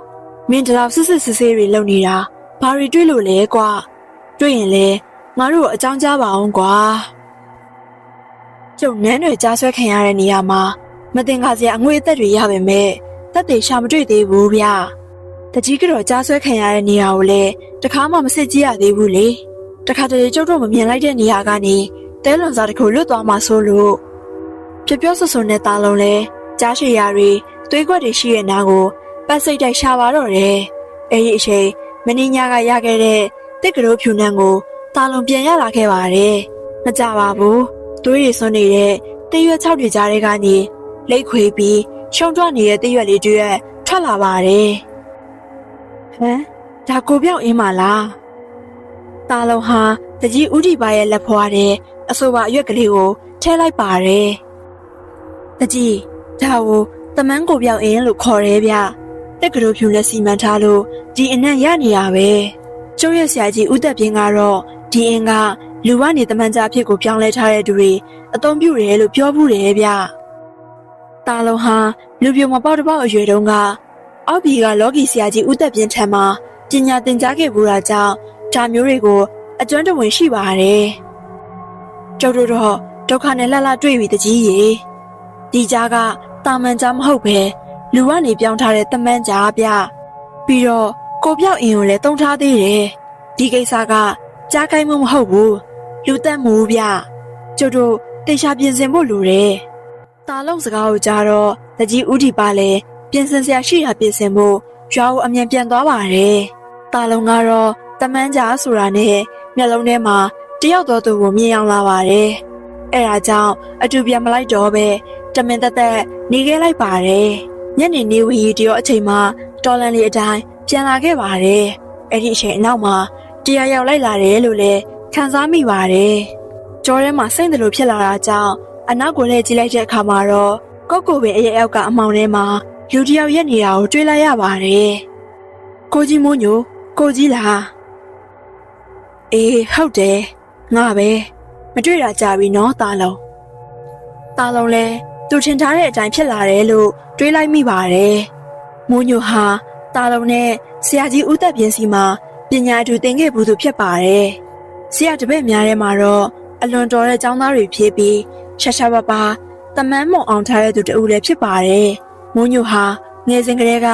မင်းတို့စစ်ဆေးတွေလုပ်နေတာဘာတွေတွေ့လို့လဲကွာတွေ့ရင်လဲငါတို့အကြောင်းကြားပါအောင်ကွာကျုပ်နန်းတွေကြားဆွဲခံရတဲ့နေရာမှာမတင်ကားစရာအငွေအသက်တွေရပါမယ်တက်တွေရှာမတွေ့သေးဘူးဗျတကြီးကတော့ကြားဆွဲခံရတဲ့နေရာကိုလည်းတခါမှမစစ်ကြည့်ရသေးဘူးလေတခါတလေကျုပ်တို့မမြင်လိုက်တဲ့နေရာကနေတဲလွန်စားတစ်ခုလွတ်သွားမှဆိုလို့ပြောဆွဆွနဲ့တာလုံးလဲကြားရှည်ရာတွေသွေးကွက်တွေရှိတဲ့နားကို ပတ်စိတ်တိုက်ရှာပါတော့တယ်အဲ့ဒီအချိန်မင်းညာကရခဲ့တဲ့တစ်ကလေးဖြူနှံကိုတာလုံပြန်ရလာခဲ့ပါတယ်မကြပါဘူးသွေးရည်စွန်းနေတဲ့တရွက်6တွေကြားထဲကနေလိတ်ခွေပြီးရှုံထွက်နေတဲ့တရွက်လေးတွေထွက်လာပါတယ်ဟမ်ဒါကိုပြောက်အင်းမလားတာလုံဟာတကြီးဥတီပါရဲ့လက်ဖွားတဲ့အဆိုပါအရွက်ကလေးကိုထဲလိုက်ပါတယ်တကြီးဒါကိုတမန်းကိုပြောက်အင်းလို့ခေါ်ရဲဗျတက်ကလေးဖြူနဲ့စီမံထားလို့ဒီအနံ့ရနေရပဲကျုပ်ရဲ့ဆရာကြီးဦးသက်ပြင်းကတော့ဒီအင်းကလူကနေတမန်ကြအဖြစ်ကိုပြောင်းလဲထားတဲ့သူတွေအသုံးပြုတယ်လို့ပြောဘူးတယ်ဗျတာလုံဟာလူပြိုမပေါက်တပေါက်အရွယ်တုန်းကအောက်ပြည်ကလော်ဂီဆရာကြီးဦးသက်ပြင်းထံမှာပညာသင်ကြားခဲ့ဘူးတာကြောင့်ဒါမျိုးတွေကိုအကျွမ်းတဝင်ရှိပါတယ်ကျုပ်တို့တော့ဒုက္ခနဲ့လှလှတွေ့ပြီတကြီးရေဒီကြားကတာမန်ကြားမဟုတ်ပဲလူကနေပြောင်းထားတဲ့တမန်ကြားဗျပြီးတော့ကိုပြောက်အင်ကိုလည်းတုံးထားသေးတယ်ဒီကိစ္စကကြားခိုင်းမှုမဟုတ်ဘူးလူသက်မှုဗျကျုပ်တို့တေချာပြင်ဆင်ဖို့လိုတယ်တာလုံးစကားကိုကြားတော့တကြီးဦးဒီပါလည်းပြင်ဆင်စရာရှိတာပြင်ဆင်ဖို့ရွာကိုအမြန်ပြန်သွားပါတယ်တာလုံးကတော့တမန်ကြားဆိုတာနဲ့မျက်လုံးထဲမှာတယောက်တော်သူကိုမြင်အောင်လာပါတယ်အဲဒါကြောင့်အတူပြန်မလိုက်တော့ပဲတမင်သက်သက်နေခဲ့လိုက်ပါတယ်ညနေနေဝီတရောအချိန်မှာတော်လန်လေးအတိုင်းပြန်လာခဲ့ပါတယ်အဲ့ဒီအချိန်အနောက်မှာတရားရောက်လိုက်လာတယ်လို့လည်းခံစားမိပါတယ်ကြောထဲမှာစိတ်တလို့ဖြစ်လာတာကြောင့်အနောက်ကိုလည်းကြည့်လိုက်တဲ့အခါမှာတော့ကော့ကိုပင်အရက်ရောက်ကအမောင်ထဲမှာလူတယောက်ရက်နေတာကိုတွေ့လိုက်ရပါတယ်ကိုကြီးမိုးညိုကိုကြီးလားအေးဟုတ်တယ်ငါပဲမတွေ့တာကြာပြီနော်တာလုံးလဲသူထင်ထားတဲ့အတိုင်းဖြစ်လာတယ်လို့တွေးလိုက်မိပါတယ်မိုးညိုဟာတာလုံးနဲ့ဆရာကြီးဦးသက်ပြင်းစီမှာပညာအတူသင်ခဲ့ဘူးသူဖြစ်ပါတယ်ဆရာတပည့်များထဲမှာတော့အလွန်တော်တဲ့ကျောင်းသားတွေဖြစ်ပြီးရှာရှာပါပါတမန်းမုံအောင်ထားတဲ့သူတဦးလည်းဖြစ်ပါတယ်မိုးညိုဟာငယ်စဉ်ကတည်းက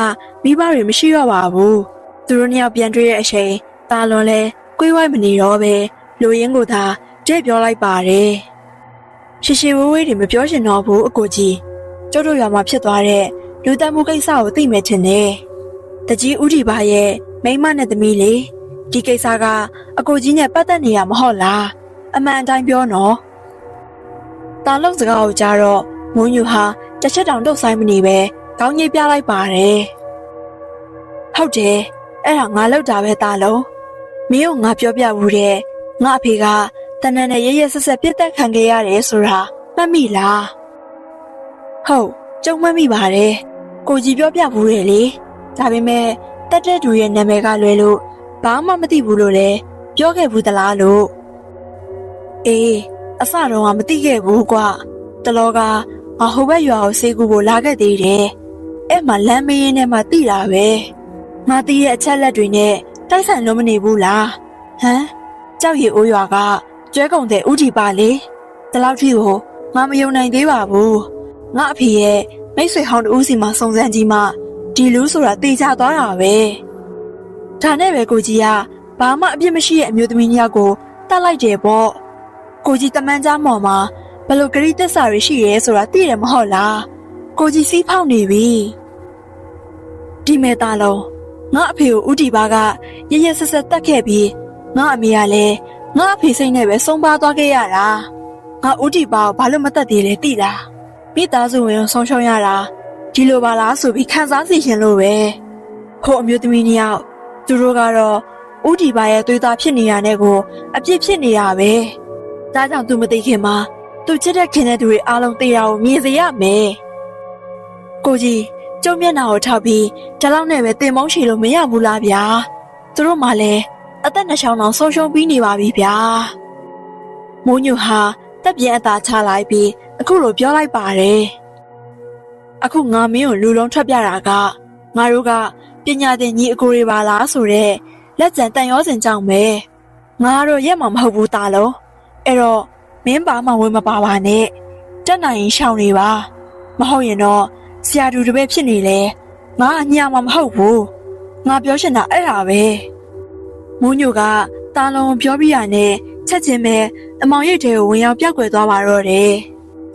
မိဘတွေမရှိတော့ပါဘူးသူတို့နှစ်ယောက်ပြန်တွေ့တဲ့အချိန်တာလွန်လဲကိုယ်ဝိုက်မနေတော့ပဲလူရင်းကိုသာတဲ့ပြောလိုက်ပါတယ်ရှေဝေးတွေမပြောချင်တော့ဘူးအကိုကြီးကျုပ်တို့ရွာမှာဖြစ်သွားတဲ့လူတမှုကိစ္စကိုသိမယ်ထင်တယ်တကြီးဦးဒီပါရဲ့မိန်းမနဲ့သမီးလေးဒီကိစ္စကအကိုကြီးနဲ့ပတ်သက်နေရမဟုတ်လားအမှန်အတိုင်းပြောနော်တာလုံးစကားကိုကြားတော့မိုးညူဟာတစ်ချက်တောင်တုတ်ဆိုင်မနေပဲခေါင်းညိပြလိုက်ပါတယ်ဟုတ်တယ်အဲ့ဒါငါလောက်တာပဲတာလုံးမင်းကိုငါပြောပြဘူးတဲ့ငါအဖေကတနန်းနဲ့ရရဆက်ဆက်ပြစ်တက်ခံခဲ့ရတယ်ဆိုတာမှတ်မိလားဟုတ်ကြုံမှတ်မိပါတယ်ကိုကြီးပြောပြဘူးတယ်လေဒါပေမဲ့တက်တဲ့သူရဲ့နာမည်ကလွယ်လို့ဘာမှမသိဘူးလို့လည်းပြောခဲ့ဘူးသလားလို့အေးအစတော့ကမသိခဲ့ဘူးကွာတလောကငါဟိုဘက်ရွာကိုဆေးကူဖို့လာခဲ့သေးတယ်အဲ့မှာလမ်းမေးရင်းနဲ့မှသိတာပဲငါသိတဲ့အချက်လက်တွေနဲ့တိုက်ဆိုင်လို့မနေဘူးလားဟမ်ကြောက်ရည်အိုးရွာကကျွဲကုန်တဲ့ဥတီပါလေဒီလောက်ထိကိုငါမယုံနိုင်သေးပါဘူးငါအဖေရဲ့မိတ်ဆွေဟောင်းတူးစီမှာစုံစမ်းကြည့်မှဒီလူဆိုတာတေချာသွားတာပဲဒါနဲ့ပဲကိုကြီးကဘာမှအပြစ်မရှိတဲ့အမျိုးသမီးညောက်ကိုတတ်လိုက်တယ်ပေါ့ကိုကြီးတမန်ကြားမော်မှာဘလို့ဂရိတ္တစာတွေရှိရဲဆိုတာသိတယ်မဟုတ်လားကိုကြီးစီးဖောက်နေပြီဒီမဲ့သားလုံးငါအဖေကိုဥတီပါကရရဆက်ဆက်တတ်ခဲ့ပြီးငါအမေကလည်းငါအဖေစိတ်နဲ့ပဲဆုံးပါသွားခဲ့ရတာငါဥတီပါကိုဘာလို့မတတ်သေးလဲသိလားမိသားစုဝင်ဆုံးရှုံးရတာဒီလိုပါလားဆိုပြီးခံစားစီရှင်လို့ပဲဟိုအမျိုးသမီးနှစ်ယောက်သူတို့ကတော့ဥတီပါရဲ့သွေးသားဖြစ်နေရတဲ့ကိုအပြစ်ဖြစ်နေတာပဲဒါကြောင့်သူမသိခင်မှာသူချစ်တဲ့ခင်တဲ့သူတွေအားလုံးသိတာကိုမြင်စေရမယ်ကိုကြီးကျုံမျက်နှာကိုထောက်ပြီးဒီလောက်နဲ့ပဲတင်မောင်းချီလို့မရဘူးလားဗျာသူတို့မှလည်းအသက်နှချောင်းအောင်ဆုံးရှုံးပြီးနေပါပြီဗျာမိုးညူဟာတက်ပြင်းအသာချလိုက်ပြီးအခုလိုပြောလိုက်ပါတယ်အခုငါမင်းကိုလူလုံးထွက်ပြတာကငါတို့ကပညာသင်ကြီးအကိုတွေပါလားဆိုတော့လက်ကျန်တန်ရောစင်ကြောင့်ပဲငါတို့ရက်မှာမဟုတ်ဘူးတာလုံးအဲ့တော့မင်းပါမှဝင်မပါပါနဲ့တက်နိုင်ရင်ရှောင်နေပါမဟုတ်ရင်တော့ဆရာတူတပည့်ဖြစ်နေလေငါအညာမှာမဟုတ်ဘူးငါပြောချင်တာအဲ့ဒါပဲမိုးညိုကတာလုံးပြောပြရနဲ့ချက်ချင်းပဲအမောင်ရိတ်ထဲကိုဝင်ရောက်ပြောက်ွယ်သွားပါတော့တယ်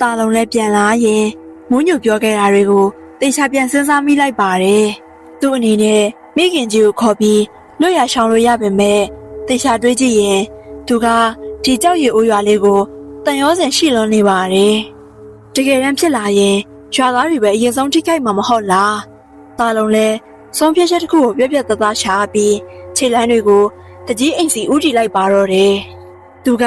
တာလုံးလည်းပြန်လာရင်မိုးညိုပြောခဲ့တာတွေကိုတေချာပြန်စဉ်းစားမိလိုက်ပါတယ် သူ့အနေနဲ့မိခင်ကြီးကိုခေါ်ပြီးလွတ်ရရှောင်လို့ရပေမဲ့တေချာတွေးကြည့်ရင်သူကဒီကြောက်ရည်အိုးရွာလေးကိုတန်ရောစင်ရှိလွန်နေပါတယ်။တကယ်တမ်းဖြစ်လာရင်ရွာသားတွေပဲအရင်ဆုံးထိခိုက်မှာမဟုတ်လား။တာလုံးလဲဆုံးဖြတ်ချက်တစ်ခုကိုပြပြတသားရှာပြီးခြေလမ်းတွေကိုတကြီးအိမ်စီဦးတည်လိုက်ပါတော့တယ်။သူက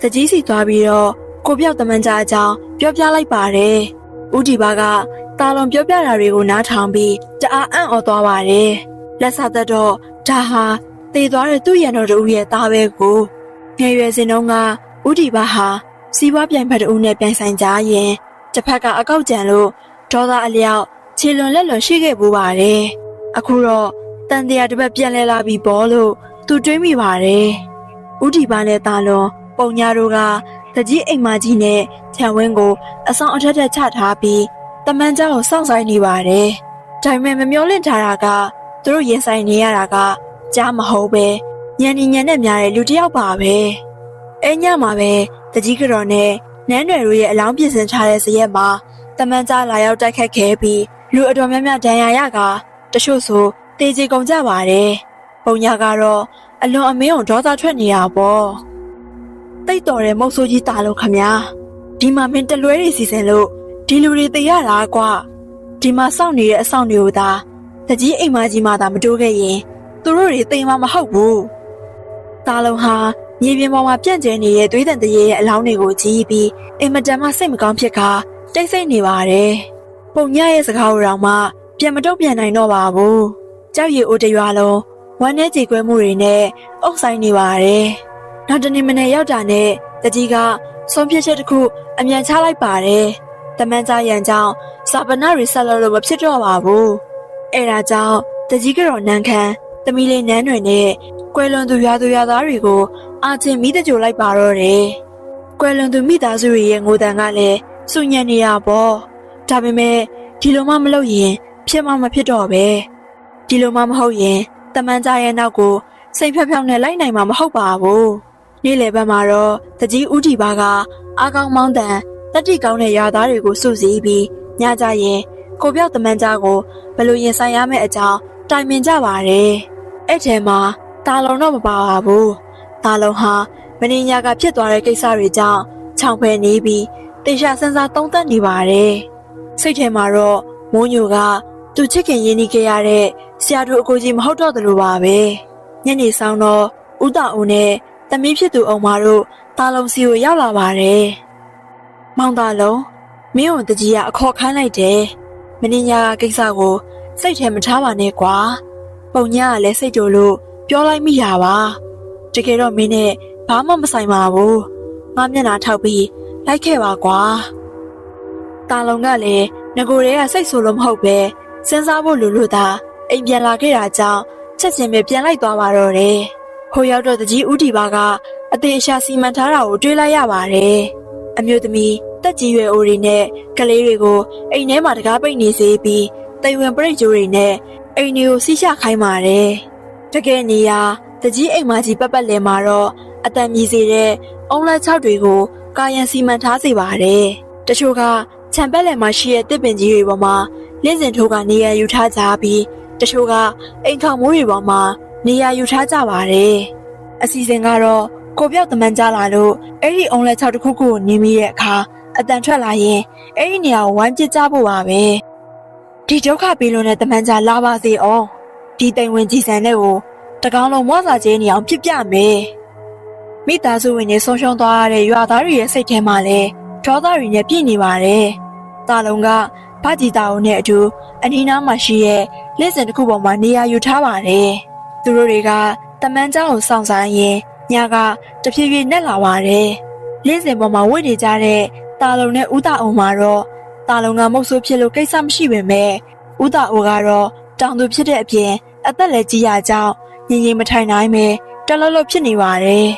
တကြီးစီသွားပြီးတော့ကိုပြောက်တမန်ကြအကြောင်းပြောပြလိုက်ပါတယ်။ဦးဒီပါကတာလုံးပြောပြတာတွေကိုနားထောင်ပြီးတအားအံ့ဩသွားပါတယ်။လက်ဆက်သက်တော့ဒါဟာတည်သွားတဲ့သူ့ရန်တော်တို့ရဲ့သားပဲကိုငယ်ရွယ်စဉ်တုန်းကဦးဒီပါဟာစီးပွားပြိုင်ဖက်တူနဲ့ပြိုင်ဆိုင်ကြရင်တစ်ဖက်ကအကောက်ကြံလို့ဒေါသအလျောက်ခြေလွန်လက်လွန်ရှိခဲ့ပူပါတယ်။အခုတော့တန်တရားတစ်ပတ်ပြန်လဲလာပြီပေါ့လို့သူတွေးမိပါတယ်။ဦးဒီပါနဲ့တာလွန်ပုံညာတို့ကတကြီးအိမ်မကြီးနဲ့ခြံဝင်းကိုအဆောင်အထက်ထက်ချထားပြီးတမန်ကြောကိုစောင့်ဆိုင်နေပါတယ်။ဒါပေမဲ့မမျောလင့်ထားတာကသူတို့ရင်ဆိုင်နေရတာကကြားမဟုတ်ပဲညံနေညံနဲ့များတဲ့လူတစ်ယောက်ပါပဲ။အဲညမှာပဲတကြီးကြော်နဲ့နန်းတွေတို့ရဲ့အလောင်းပြင်ဆင်ထားတဲ့ဇရက်မှာတမန်ကြားလာရောက်တိုက်ခတ်ခဲ့ပြီးလူအတော်များများဒဏ်ရာရကတချို့ဆိုတေးကြီးကုန်ကြပါတယ်။ပုံညာကတော့အလွန်အမင်းအောင်ဒေါသထွက်နေတာပေါ့။တိတ်တော်တဲ့မုတ်ဆိုးကြီးတာလို့ခမညာဒီမှာမင်းတလွဲတွေစီစဉ်လို့ဒီလူတွေတေးရတာကွာဒီမှာစောင့်နေတဲ့အဆောင်တွေကိုသာတကြီးအိမ်မကြီးမှသာမတိုးခဲ့ရင်သူတို့တွေတေးမှမဟုတ်ဘူး။တာလုံးဟာမြေပြင်ပေါ်မှာပြန့်ကျဲနေတဲ့သွေးတန်တရေရဲ့အလောင်းတွေကိုကြည့်ပြီးအင်မတန်မှစိတ်မကောင်းဖြစ်ခါတိတ်ဆိတ်နေပါတယ်။ပုံညရဲ့စကားကိုတော့မှပြန်မတော့ပြန်နိုင်တော့ပါဘူး။ကြောက်ရည်အိုတရွာလုံးဝမ်းနဲ့ကြေကွဲမှုတွေနဲ့အုပ်ဆိုင်နေပါတယ်။နောက်တနေ့မနေ့ရောက်တာနဲ့တကြီးကဆုံးဖြတ်ချက်တစ်ခုအမြန်ချလိုက်ပါတယ်။တမန်ကြရန်ကြောင့်စာပနာရီဆက်လို့မဖြစ်တော့ပါဘူး။အဲဒါကြောင့်တကြီးကတော့နန်းခမ်းသမီးလေးနန်းတွေနဲ့ကွယ်လွန်သူရွာသူရွာသားတွေကိုအာချင်းမိတကြိုလိုက်ပါတော့တယ်။ကွယ်လွန်သူမိသားစုရဲ့ငိုတန်ကလည်းစုညံ့နေရပေါ့။ဒါပေမဲ့ဒီလိုမှမလုပ်ရင်ဖြစ်မှမဖြစ်တော့ပဲ။ဒီလိုမှမဟုတ်ရင်တမန်ကြရဲ့နောက်ကိုစိတ်ဖြောက်ဖြောက်နဲ့လိုက်နိုင်မှာမဟုတ်ပါဘူး။နေ့လယ်ဘက်မှာတော့တကြီးဦးတီပါကအာကောင်းမောင်းတန်တတိကောင်းတဲ့ရွာသားတွေကိုစုစည်းပြီးညကြရင်ကိုပြောက်တမန်ကြကိုဘယ်လိုရင်ဆိုင်ရမယ့်အကြောင်းတိုင်ပင်ကြပါတယ်။အဲ့ထဲမှာတာလုံးတော့မပါပါဘူး။တာလုံးဟာမင်းညာကဖြစ်သွားတဲ့ကိစ္စတွေကြောင့်ခြောင်ဖယ်နေပြီးတေရှာစန်းစားသုံးသပ်နေပါတယ်။စိတ်ထဲမှာတော့မိုးညိုကသူချစ်ခင်ရင်းနှီးခဲ့ရတဲ့ဆရာတို့အကိုကြီးမဟုတ်တော့သလိုပါပဲ။ညနေဆောင်တော့ဦးတာဦးနဲ့သမီးဖြစ်သူအောင်မတို့တာလုံးစီကိုရောက်လာပါတယ်။မောင်တာလုံးမင်းတို့တကြီးကအခေါ်ခိုင်းလိုက်တယ်။မင်းညာကကိစ္စကိုစိတ်ထဲမထားပါနဲ့ကွာ။ပုံညာကလည်းစိတ်ကြိုလို့ပြောလိုက်မိရပါတကယ်တော့မင်းနဲ့ဘာမှမဆိုင်ပါဘူးငါမျက်နှာထောက်ပြီးလိုက်ခဲ့ပါကွာတာလုံးကလည်းငကိုတွေကစိတ်ဆိုးလို့မဟုတ်ပဲစဉ်းစားဖို့လိုလို့သာအိမ်ပြန်လာခဲ့တာကြောင့်ချက်ချင်းပဲပြန်လိုက်သွားပါတော့တယ်ဟိုရောက်တော့တကြီးဦးတီပါကအသေးအရှာစီမံထားတာကိုတွေးလိုက်ရပါတယ်အမျိုးသမီးတက်ကြီးရွယ်အိုတွေနဲ့ကလေးတွေကိုအိမ်ထဲမှာတကားပိတ်နေစေပြီးတိမ်ဝင်ပရိတ်ကျိုးတွေနဲ့အိမ်တွေကိုစီးချခိုင်းပါတယ်တကယ်နေရာတကြီးအိမ်မကြီးပတ်ပတ်လည်မှာတော့အတန်မြည်စေတဲ့အုံလက်ချောက်တွေကိုကာယံစီမံထားစေပါတယ်။တချို့ကခြံပတ်လည်မှာရှိတဲ့တစ်ပင်ကြီးတွေပေါ်မှာလင်းစင်ထိုးကနေရာယူထားကြပြီးတချို့ကအိမ်ခေါင်မိုးတွေပေါ်မှာနေရာယူထားကြပါတယ်။အစီအစဉ်ကတော့ကိုပြောက်တမန်ကြလာလို့အဲ့ဒီအုံလက်ချောက်တစ်ခုခုကိုနင်းမိတဲ့အခါအတန်ထွက်လာရင်အဲ့ဒီနေရာကိုဝိုင်းပစ်ကြဖို့ပါပဲ။ဒီဒုက္ခပေးလို့တဲ့တမန်ကြလာပါစေအောင်။ဒီတိမ်ဝင်ကြီးစံတဲ့ကိုတကောင်လုံးမွားစာကျင်းနေအောင်ပြစ်ပြမယ်မိသားစုဝင်တွေဆုံးရှုံးသွားရတဲ့ရွာသားတွေရဲ့စိတ်ထဲမှာလည်းဒေါသတွေနဲ့ပြည့်နေပါတယ်တာလုံးကဗကြီးတာအုံနဲ့အတူအနီးနားမှာရှိတဲ့လက်စင်တစ်ခုပေါ်မှာနေရာယူထားပါတယ်သူတို့တွေကတမန်ကျောင်းကိုစောင့်ဆိုင်ရင်ညကတဖြည်းဖြည်းနဲ့လာပါတယ်လက်စင်ပေါ်မှာဝိတ်နေကြတဲ့တာလုံးနဲ့ဦးတာအုံမှာတော့တာလုံးကမုတ်ဆိုးဖြစ်လို့ကိစ္စမရှိပေမဲ့ဦးတာအိုကတော့တောင်သူဖြစ်တဲ့အပြင်အသက်လည်းကြီးရကြောင်းငြိမ်ငြိမ်မထိုင်နိုင်ပဲတလလဖြစ်နေပါတယ်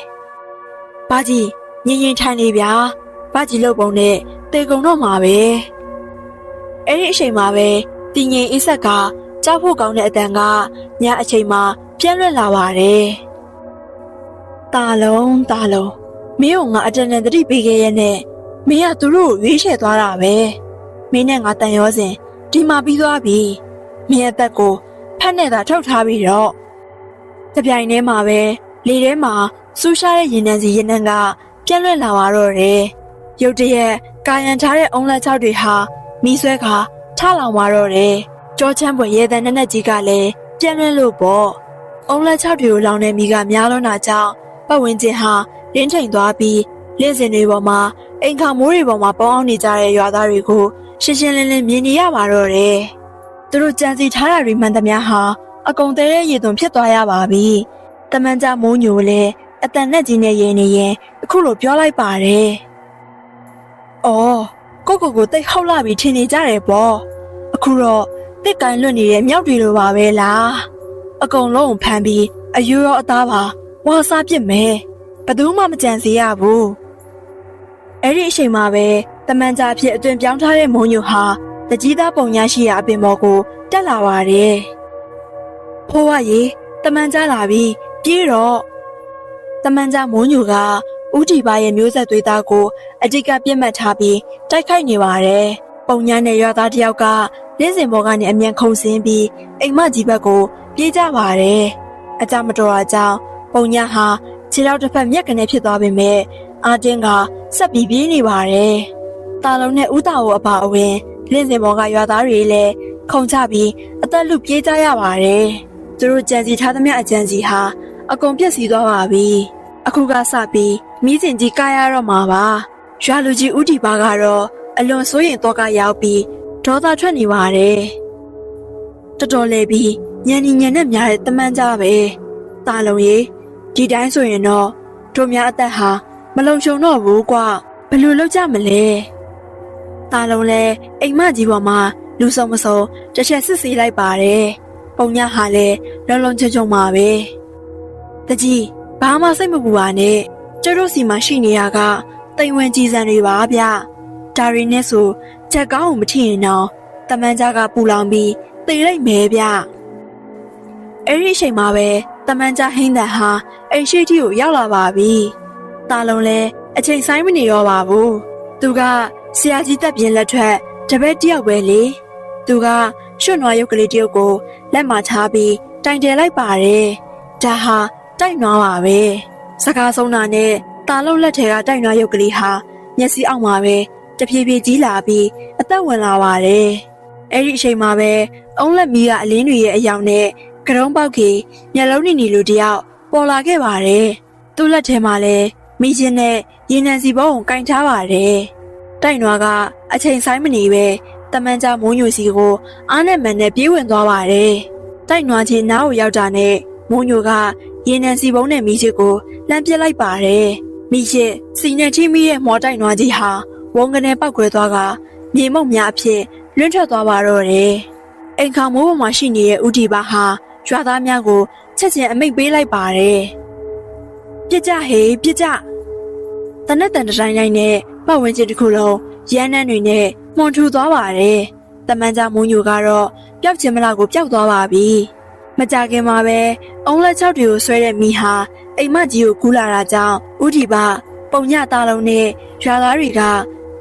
။ဘာကြီးငြိမ်ငြိမ်ထိုင်နေဗျာ။ဘာကြီးလှုပ်ပုံနဲ့တေကုံတော့မှာပဲ။အဲ့ဒီအချိန်မှာပဲတင်ငိမ်အိဆက်ကကြောက်ဖို့ကောင်းတဲ့အတန်ကညအချိန်မှာပြန့်လွင့်လာပါတယ်။တာလုံးမင်းကငါအတန်တန်တတိပေးခဲ့ရဲ့နဲ့မင်းကသူတို့ကိုရွေးချယ်သွားတာပဲ။မင်းနဲ့ငါတန်ရောစဉ်ဒီမှာပြီးသွားပြီ။မင်းအသက်ကို ဖက်နဲ့သာထုတ်ထားပြီးတော့တပြိုင်တည်းမှာပဲလေထဲမှာစူးရှားတဲ့ရင်နှံစီရင်နှံကပြန့်လွင့်လာပါတော့တယ်။ရုတ်တရက်ကာယံထားတဲ့အုံလက်ချောက်တွေဟာမိဆွဲခါထလောင်ပါတော့တယ်။ကြောချမ်းပွေရဲတဲ့နက်နက်ကြီးကလည်းပြန့်လွင့်လို့ပေါ့။အုံလက်ချောက်တွေကိုလောင်တဲ့မိကများလွန်းတာကြောင့်ပတ်ဝန်းကျင်ဟာလင်းထိန်သွားပြီးလင်းစင်တွေပေါ်မှာအိမ်ခါမိုးတွေပေါ်မှာပေါင်းအောင်နေကြတဲ့ရွာသားတွေကိုရှင်းရှင်းလင်းလင်းမြင်နေရပါတော့တယ်။သူတို့ကြံစီထားတာတွေမှန်သမျှဟာအကုန်တဲတဲ့ရည်သွန်ဖြစ်သွားရပါပြီ။တမန်ကြမိုးညိုလည်းအတန်နဲ့ကြီးနဲ့ရင်နေရင်အခုလိုပြောလိုက်ပါတယ်။အော်ကိုတိတ်ဟုတ်လာပြီထင်နေကြတယ်ပေါ့။အခုတော့တစ်ကန်လွတ်နေတဲ့မြောက်တွေလိုပါပဲလား။အကုန်လုံးဖမ်းပြီးအယူရောအသားပါဝါစားပစ်မယ်။ဘယ်သူမှမကြံစီရဘူး။အဲ့ဒီအချိန်မှာပဲတမန်ကြအဖြစ်အတွင်ပြောင်းထားတဲ့မိုးညိုဟာတကြီးသားပုံညာရှိရာအပင်ပေါ်ကိုတက်လာပါတယ်။ဖိုးဝရေတမန်ကြလာပြီပြေးတော့တမန်ကြမိုးညိုကဦးတီပါရဲ့မျိုးဆက်သွေးသားကိုအတိတ်ကပြစ်မှတ်ထားပြီးတိုက်ခိုက်နေပါတယ်။ပုံညာနဲ့ရွာသားတယောက်ကလင်းစင်ပေါ်ကနေအမြန်ခုန်ဆင်းပြီးအိမ်မကြီးဘက်ကိုပြေးကြပါတယ်။အကြမတော်အကြောင်းပုံညာဟာခြေထောက်တစ်ဖက်မျက်ကနေဖြစ်သွားပေမဲ့အာတင်းကဆက်ပြီးပြေးနေပါတယ်။တာလုံးနဲ့ဦးတာကိုအပါအဝင်လင်းစင်ပေါ်ကရွာသားတွေလည်းခုန်ချပြီးအသက်လူပြေးကြရပါတယ်။သူတို့ကြံစီထားသမျှအကြံစီဟာအကုန်ပြည့်စည်သွားပါပြီ။အခုကစပြီးမိစင်ကြီးကားရတော့မှာပါ။ရွာလူကြီးဦးတီပါကတော့အလွန်စိုးရင်တော့ကရောက်ပြီးဒေါသထွက်နေပါတယ်။တော်တော်လေးပြီးညံနဲ့များတဲ့တမန်ကြပဲ။တာလုံးရေဒီတိုင်းဆိုရင်တော့တို့များအသက်ဟာမလုံခြုံတော့ဘူးကွာဘယ်လိုလုပ်ကြမလဲ။တာလုံးလဲအိမ်မကြီးပေါ်မှာလူစုံမစုံတစ်ချက်စစ်ဆေးလိုက်ပါတယ်။ပုံညာဟာလည်းလုံချုံပါပဲ။တကြီးဘာမှစိတ်မပူပါနဲ့ကျတို့စီမှာရှိနေရကတိမ်ဝင်ကြီးစံတွေပါဗျ။ဒါရီနဲ့ဆိုချက်ကောင်းကိုမထင်ရင်တော့တမန်ကြကပူလောင်ပြီးသေလိုက်မယ်ဗျ။အဲ့ဒီအချိန်မှာပဲတမန်ကြဟင်းတန်ဟာအိမ်ရှိတီကိုရောက်လာပါပြီ။တာလုံးလဲအချိန်ဆိုင်မနေတော့ပါဘူး။သူကဆရာကြီးတက်ပြင်းလက်ထွက်တပည့်တယောက်ပဲလေ။သူကရွှွနွားရုပ်ကလေးတယောက်ကိုလက်မှာထားပြီးတိုင်တယ်လိုက်ပါတယ်။ဒါဟာတိုက်နွားပါပဲ။စကားဆုံးတာနဲ့တာလုံးလက်ထဲကတိုက်နွားရုပ်ကလေးဟာမျက်စိအောက်မှာပဲတဖြည်းဖြည်းကြီးလာပြီးအသက်ဝင်လာပါတယ်။အဲ့ဒီအချိန်မှာပဲအုံးလက်မီးကအလင်းတွေရဲ့အယောင်နဲ့ကရုံးပေါက်ကြီးမျက်လုံးနီလူတယောက်ပေါ်လာခဲ့ပါတယ်။သူ့လက်ထဲမှာလည်းမိချင်းနဲ့ရေနံစီဘောကိုကင်ထားပါတယ်။တိုက်နွားကအချိန်ဆိုင်မနေပဲတမန်ကြမိုးညိုစီကိုအားနဲ့မှန်နဲ့ပြေးဝင်သွားပါတယ်။တိုက်နွားချင်းနားကိုရောက်တာနဲ့မိုးညိုကရေနံစီဘုံနဲ့မိချစ်ကိုလှမ်းပစ်လိုက်ပါတယ်။မိချစ်စီနဲ့ထိမိရဲ့မော်တိုက်နွားကြီးဟာဝုန်းကနေပောက်ကွဲသွားကမြေမုံများအဖြစ်လွင့်ထွက်သွားပါတော့တယ်။အိမ်ခါမိုးပေါ်မှာရှိနေတဲ့ဦးတီပါဟာရွာသားများကိုချက်ချင်းအမိန့်ပေးလိုက်ပါတယ်။ပြစ်ကြဟေးပြစ်ကြတနက်တန်တိုင်းတိုင်းနဲ့ပတ်ဝန်းကျင်တစ်ခုလုံးရန်နှန်းတွေနဲ့မှွန်ထူသွားပါတယ်။တမန်ကြမိုးညိုကတော့ပျောက်ခြင်းမလားကိုပျောက်သွားပါပြီ။မကြခင်မှာပဲအုံလက်ချောက်တွေကိုဆွဲတဲ့မိဟာအိမ်မကြီးကိုကူးလာတာကြောင့်ဦးတီပါပုံညသားလုံးနဲ့ရွာသားတွေက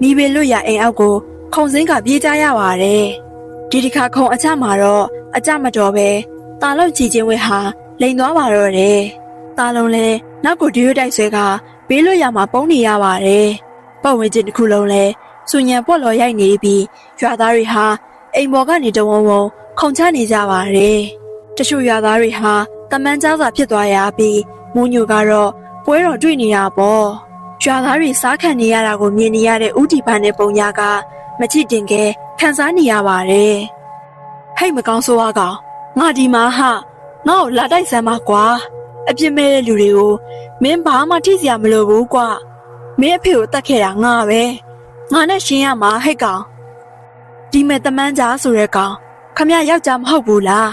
မိဘလွတ်ရအိမ်အောက်ကိုခုံစင်းကပြေးကြရပါတယ်။ဒီတစ်ခါခုံအချမှာတော့အကြမတော်ပဲတာလောက်ချီချင်းဝဲဟာလိန်သွားပါတော့တယ်။တာလုံးလဲနောက်ကိုဒီရွတိုက်ဆွဲကဘေးလွတ်ရမှာပုံနေရပါတယ်။ပတ်ဝန်းကျင်တစ်ခုလုံးလဲစူညံပွက်လော်ရိုက်နေပြီးရွာသားတွေဟာအိမ်ပေါ်ကနေတဝုံဝုံခုန်ချနေကြပါတယ်။တချို့ရွာသားတွေဟာတမန်ကြားစာဖြစ်သွားရပြီးမိုးညိုကတော့ပွဲတော်တွေ့နေတာပေါ့။ရွာသားတွေစားခံနေရတာကိုမြင်နေရတဲ့ဦးတီပန်းနဲ့ပုံညာကမချစ်တင်ကဲခံစားနေရပါတယ်။ဟိတ်မကောင်းဆိုးကားငါဒီမှာဟာငါ့ကိုလာတိုက်စမ်းပါကွာအပြစ်မဲ့တဲ့လူတွေကိုမင်းဘာမှထိစရာမလိုဘူးကွာမင်းအဖေကိုတတ်ခဲ့တာငါပဲငါနဲ့ရှင်းရမှာဟိတ်ကောင်ဒီမဲ့တမန်းကြားဆိုတဲ့ကောင်ခမယောက်ျားမဟုတ်ဘူးလား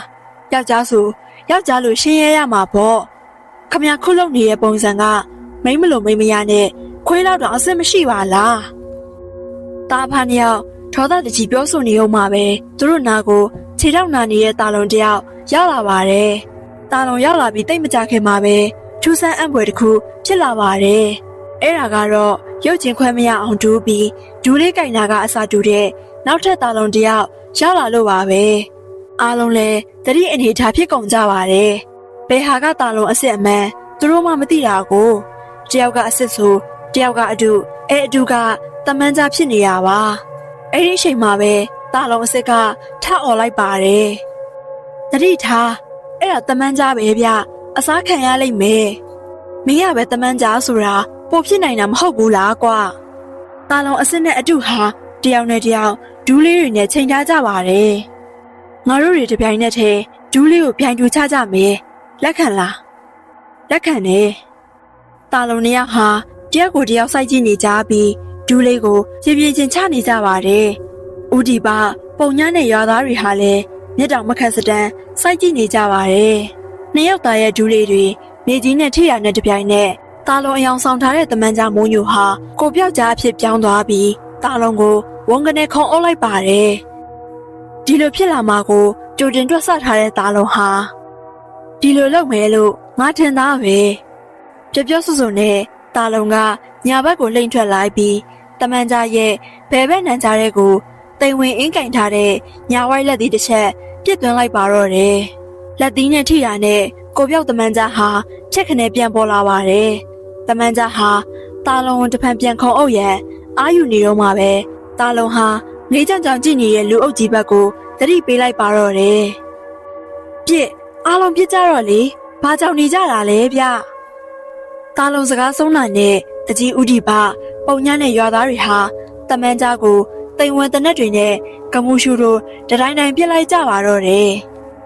ယောက်ျားဆိုယောက်ျားလို့ရှင်းရရမှာပေါ့ခမခုလုံနေတဲ့ပုံစံကမိမလို့မိမရနဲ့ခွေးတော့တော့အဆင်မရှိပါလားတာဖန်ယောက်ထောသားတကြီးပြောဆိုနေအောင်မှာပဲသူတို့နာကိုခြေထောက်နာနေတဲ့တာလုံတယောက်ရောက်လာပါတယ်တာလုံရောက်လာပြီးတိတ်မကြခင်မှာပဲထူးဆန်းအံ့ဖွယ်တစ်ခုဖြစ်လာပါတယ်အဲ့ဒါကတော့ရုပ်ချင်းခွဲမရအောင်ဒူးပြီးဒူးလေးကင်နာကအစာတူတဲ့နောက်ထပ်တာလုံတယောက်ရောက်လာလို့ပါပဲ အားလုံးလည်းတတိအနေထားဖြစ်ကုန်ကြပါတယ်ဘယ်ဟာကတာလုံးအစ်စ်အမှန်သူတို့မှမသိတာကိုတယောက်ကအစ်စ်ဆိုတယောက်ကအတူအတူကတမန်ကြားဖြစ်နေရပါအဲ့ဒီအချိန်မှာပဲတာလုံးအစ်စ်ကထအော်လိုက်ပါတယ်တတိထားအဲ့ဒါတမန်ကြားပဲဗျအစားခံရလိမ့်မယ်မင်းရပဲတမန်ကြားဆိုတာပိုဖြစ်နိုင်တာမဟုတ်ဘူးလားကွာတာလုံးအစ်စ်နဲ့အတူဟာတယောက်နဲ့တယောက်ဒူးလေးတွေနဲ့ချိန်ထားကြပါတယ်ငါတို့တွေတပြိုင်နက်တည်းဒူးလေးကိုပြိုင်တူချကြမယ်လက်ခံလားလက်ခံတယ်တာလုံးနှစ်ယောက်ဟာတယောက်ကိုတယောက်စိုက်ကြည့်နေကြပြီးဒူးလေးကိုပြေပြေချင်းချနေကြပါတယ်ဦးဒီပါပုံညနဲ့ရွာသားတွေဟာလည်းမျက်တောင်မခတ်စတမ်းစိုက်ကြည့်နေကြပါတယ်နှစ်ယောက်သားရဲ့ဒူးလေးတွေနေကြီးနဲ့ထိရနဲ့တပြိုင်နက်တာလုံးအယောင်ဆောင်ထားတဲ့တမန်ကြားမိုးညိုဟာကိုပြောက်ကြားအဖြစ်ပြောင်းသွားပြီးတာလုံးကိုဝန်ကနေခုံအုပ်လိုက်ပါတယ်ဒီလိုဖြစ်လာမှာကိုကြိုတင်တွက်ဆထားတဲ့တာလုံးဟာဒီလိုလုပ်မယ်လို့ငါထင်သားပဲပြောစွစွနဲ့တာလုံးကညာဘက်ကိုလှိမ့်ထွက်လိုက်ပြီးတမန်ကြားရဲ့ဘဲဘဲနန်းကြားတဲ့ကိုတိမ်ဝင်အင်းကင်ထားတဲ့ညာဝိုက်လက်သီးတစ်ချက်ပြစ်သွင်းလိုက်ပါတော့တယ်လက်သီးနဲ့ထိတာနဲ့ကိုပြောက်တမန်ကြားဟာချက်ခနဲ့ပြန်ပေါ်လာပါတယ်တမန်ကြားဟာတာလုံးကိုတစ်ဖန်ပြန်ခုံအုပ်ရန်အာယူနေတော့မှပဲတာလုံးဟာငေးကြောင်ကြောင်ကြည့်နေတဲ့လူအုပ်ကြီးဘက်ကိုသတိပေးလိုက်ပါတော့တယ်ပြစ်အားလုံးပြစ်ကြတော့လေဘာကြောင့်နေကြတာလဲဗျတာလုံးစကားဆုံးတာနဲ့တကြီးဥဒီပါပုံညနဲ့ရွာသားတွေဟာတမန်ကြားကိုတိမ်ဝင်တနက်တွေနဲ့ကမှုရှူတို့တတိုင်းတိုင်းပြစ်လိုက်ကြပါတော့တယ်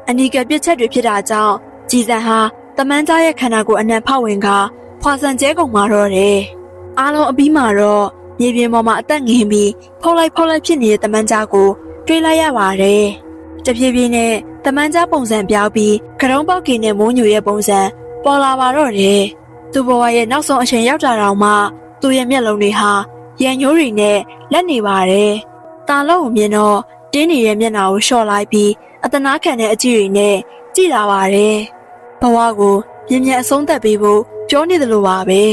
အနီးကပြစ်ချက်တွေဖြစ်တာကြောင့်ကြည်စံဟာတမန်ကြားရဲ့ခန္ဓာကိုယ်အနှံဖောက်ဝင်ကဖွာဆန်ကျဲကုန်มาတော့တယ်အားလုံးအပြီးမှာတော့မြေပြင်ပေါ်မှာအသက်ငင်ပြီးဖောက်လိုက်ဖြစ်နေတဲ့တမန်ကြားကိုတွေးလိုက်ရပါတယ်တဖြည်းဖြည်းနဲ့တမန်ကြားပုံစံပြောင်းပြီးကရုံးပေါက်ကင်နဲ့မိုးညိုရဲ့ပုံစံပေါ်လာပါတော့တယ်သူ့ဘဝရဲ့နောက်ဆုံးအချိန်ရောက်တာတောင်မှသူ့ရဲ့မျက်လုံးတွေဟာရန်ညိုးတွေနဲ့လက်နေပါတယ်တာလုံးကိုမြင်တော့တင်းနေတဲ့မျက်နှာကိုလျှော့လိုက်ပြီးအတနာခံတဲ့အကြည့်တွေနဲ့ကြည့်လာပါတယ်ဘဝကိုမြင်မြန်အဆုံးသတ်ပေးဖို့ပြောနေတယ်လို့ပါပဲ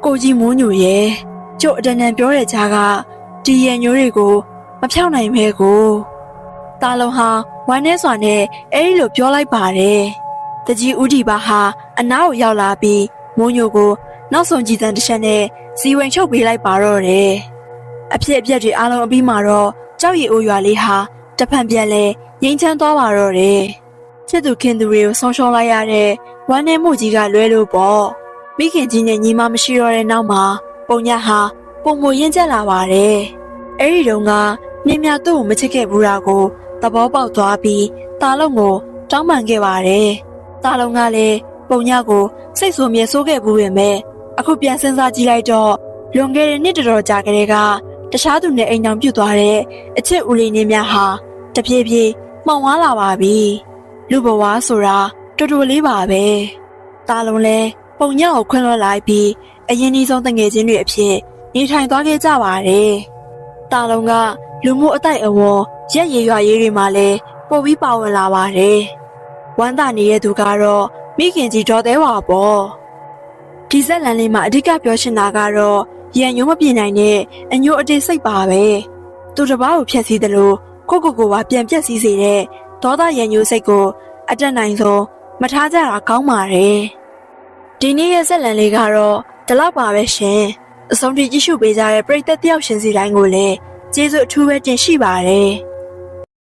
ကိုကြီးမိုးညိုရဲ့ကျုပ်အတန်တန်ပြောတဲ့ကြားကဒီရန်ညိုးတွေကိုမဖြောက်နိုင်ပဲကိုတာလုံးဟာဝမ်းနဲ့စွာနဲ့အဲ့ဒီလိုပြောလိုက်ပါတယ်တကြီးဦးဒီပါဟာအနားကိုရောက်လာပြီးမိုးညိုကိုနောက်ဆုံးကြည်စံတစ်ချက်နဲ့ဇီဝင်ချုပ်ပေးလိုက်ပါတော့တယ်အဖြစ်အပျက်တွေအားလုံးအပြီးမှာတော့ကြောက်ရည်အိုးရွာလေးဟာတဖန်ပြန်လဲငိမ့်ချမ်းသွားပါတော့တယ်ချစ်သူခင်သူတွေကိုဆုံးရှုံးလိုက်ရတဲ့ဝမ်းနဲ့မှုကြီးကလွဲလို့ပေါ့မိခင်ကြီးနဲ့ညီမမရှိတော့တဲ့နောက်မှာပုံညဟာပုံမရင်းကျက်လာပါတယ်အဲ့ဒီတုန်းကမြင်မြသူ့ကိုမချစ်ခဲ့ဘူးတာကိုသဘောပေါက်သွားပြီးတာလုံးကိုတောင်းပန်ခဲ့ပါတယ်တာလုံးကလည်းပုံညကိုစိတ်ဆိုးမြဲဆိုးခဲ့ဘူးပဲမဲ့အခုပြန်စဉ်းစားကြည့်လိုက်တော့လွန်ခဲ့တဲ့နှစ်တော်ကြာကလေးကတခြားသူနဲ့အိမ်အောင်ပြုတ်သွားတဲ့အချစ်ဦးလေးနေများဟာတပြေးပြေးမှောင်ဝါလာပါပြီလူဘဝဆိုတာတူတူလေးပါပဲတာလုံးလဲပုံညကိုခွင့်လွှတ်လိုက်ပြီးအရင်ကြီးဆုံးတငယ်ချင်းတွေအဖြစ်နေထိုင်သွားခဲ့ကြပါတယ်တာလုံးကလူမှုအတိုက်အဝန်းရက်ရည်ရွာရေးတွေမှာလည်းပို့ပြီးပါဝင်လာပါတယ်ဝမ်းသာနေတဲ့သူကတော့မိခင်ကြီးဒေါ်သေးဝါပေါ့ဒီဇက်လန်လေးမှာအဓိကပြောချင်တာကတော့ရန်ညိုးမပြေနိုင်တဲ့အညိုးအတိတ်စိတ်ပါပဲသူတစ်ပါးကိုဖျက်ဆီးတယ်လို့ကိုပါပြန်ပြက်စီးစေတဲ့ဒေါသရန်ညိုးစိတ်ကိုအတက်နိုင်ဆုံးမထားကြတာကောင်းပါတယ်ဒီနေ့ရဲ့ဇက်လန်လေးကတော့ဒီလောက်ပါပဲရှင်အဆုံးထိကြည့်ရှုပေးကြတဲ့ပရိသတ်တယောက်ရှင်စီတိုင်းကိုလည်းကျေးဇူးအထူးပဲတင်ရှိပါတယ်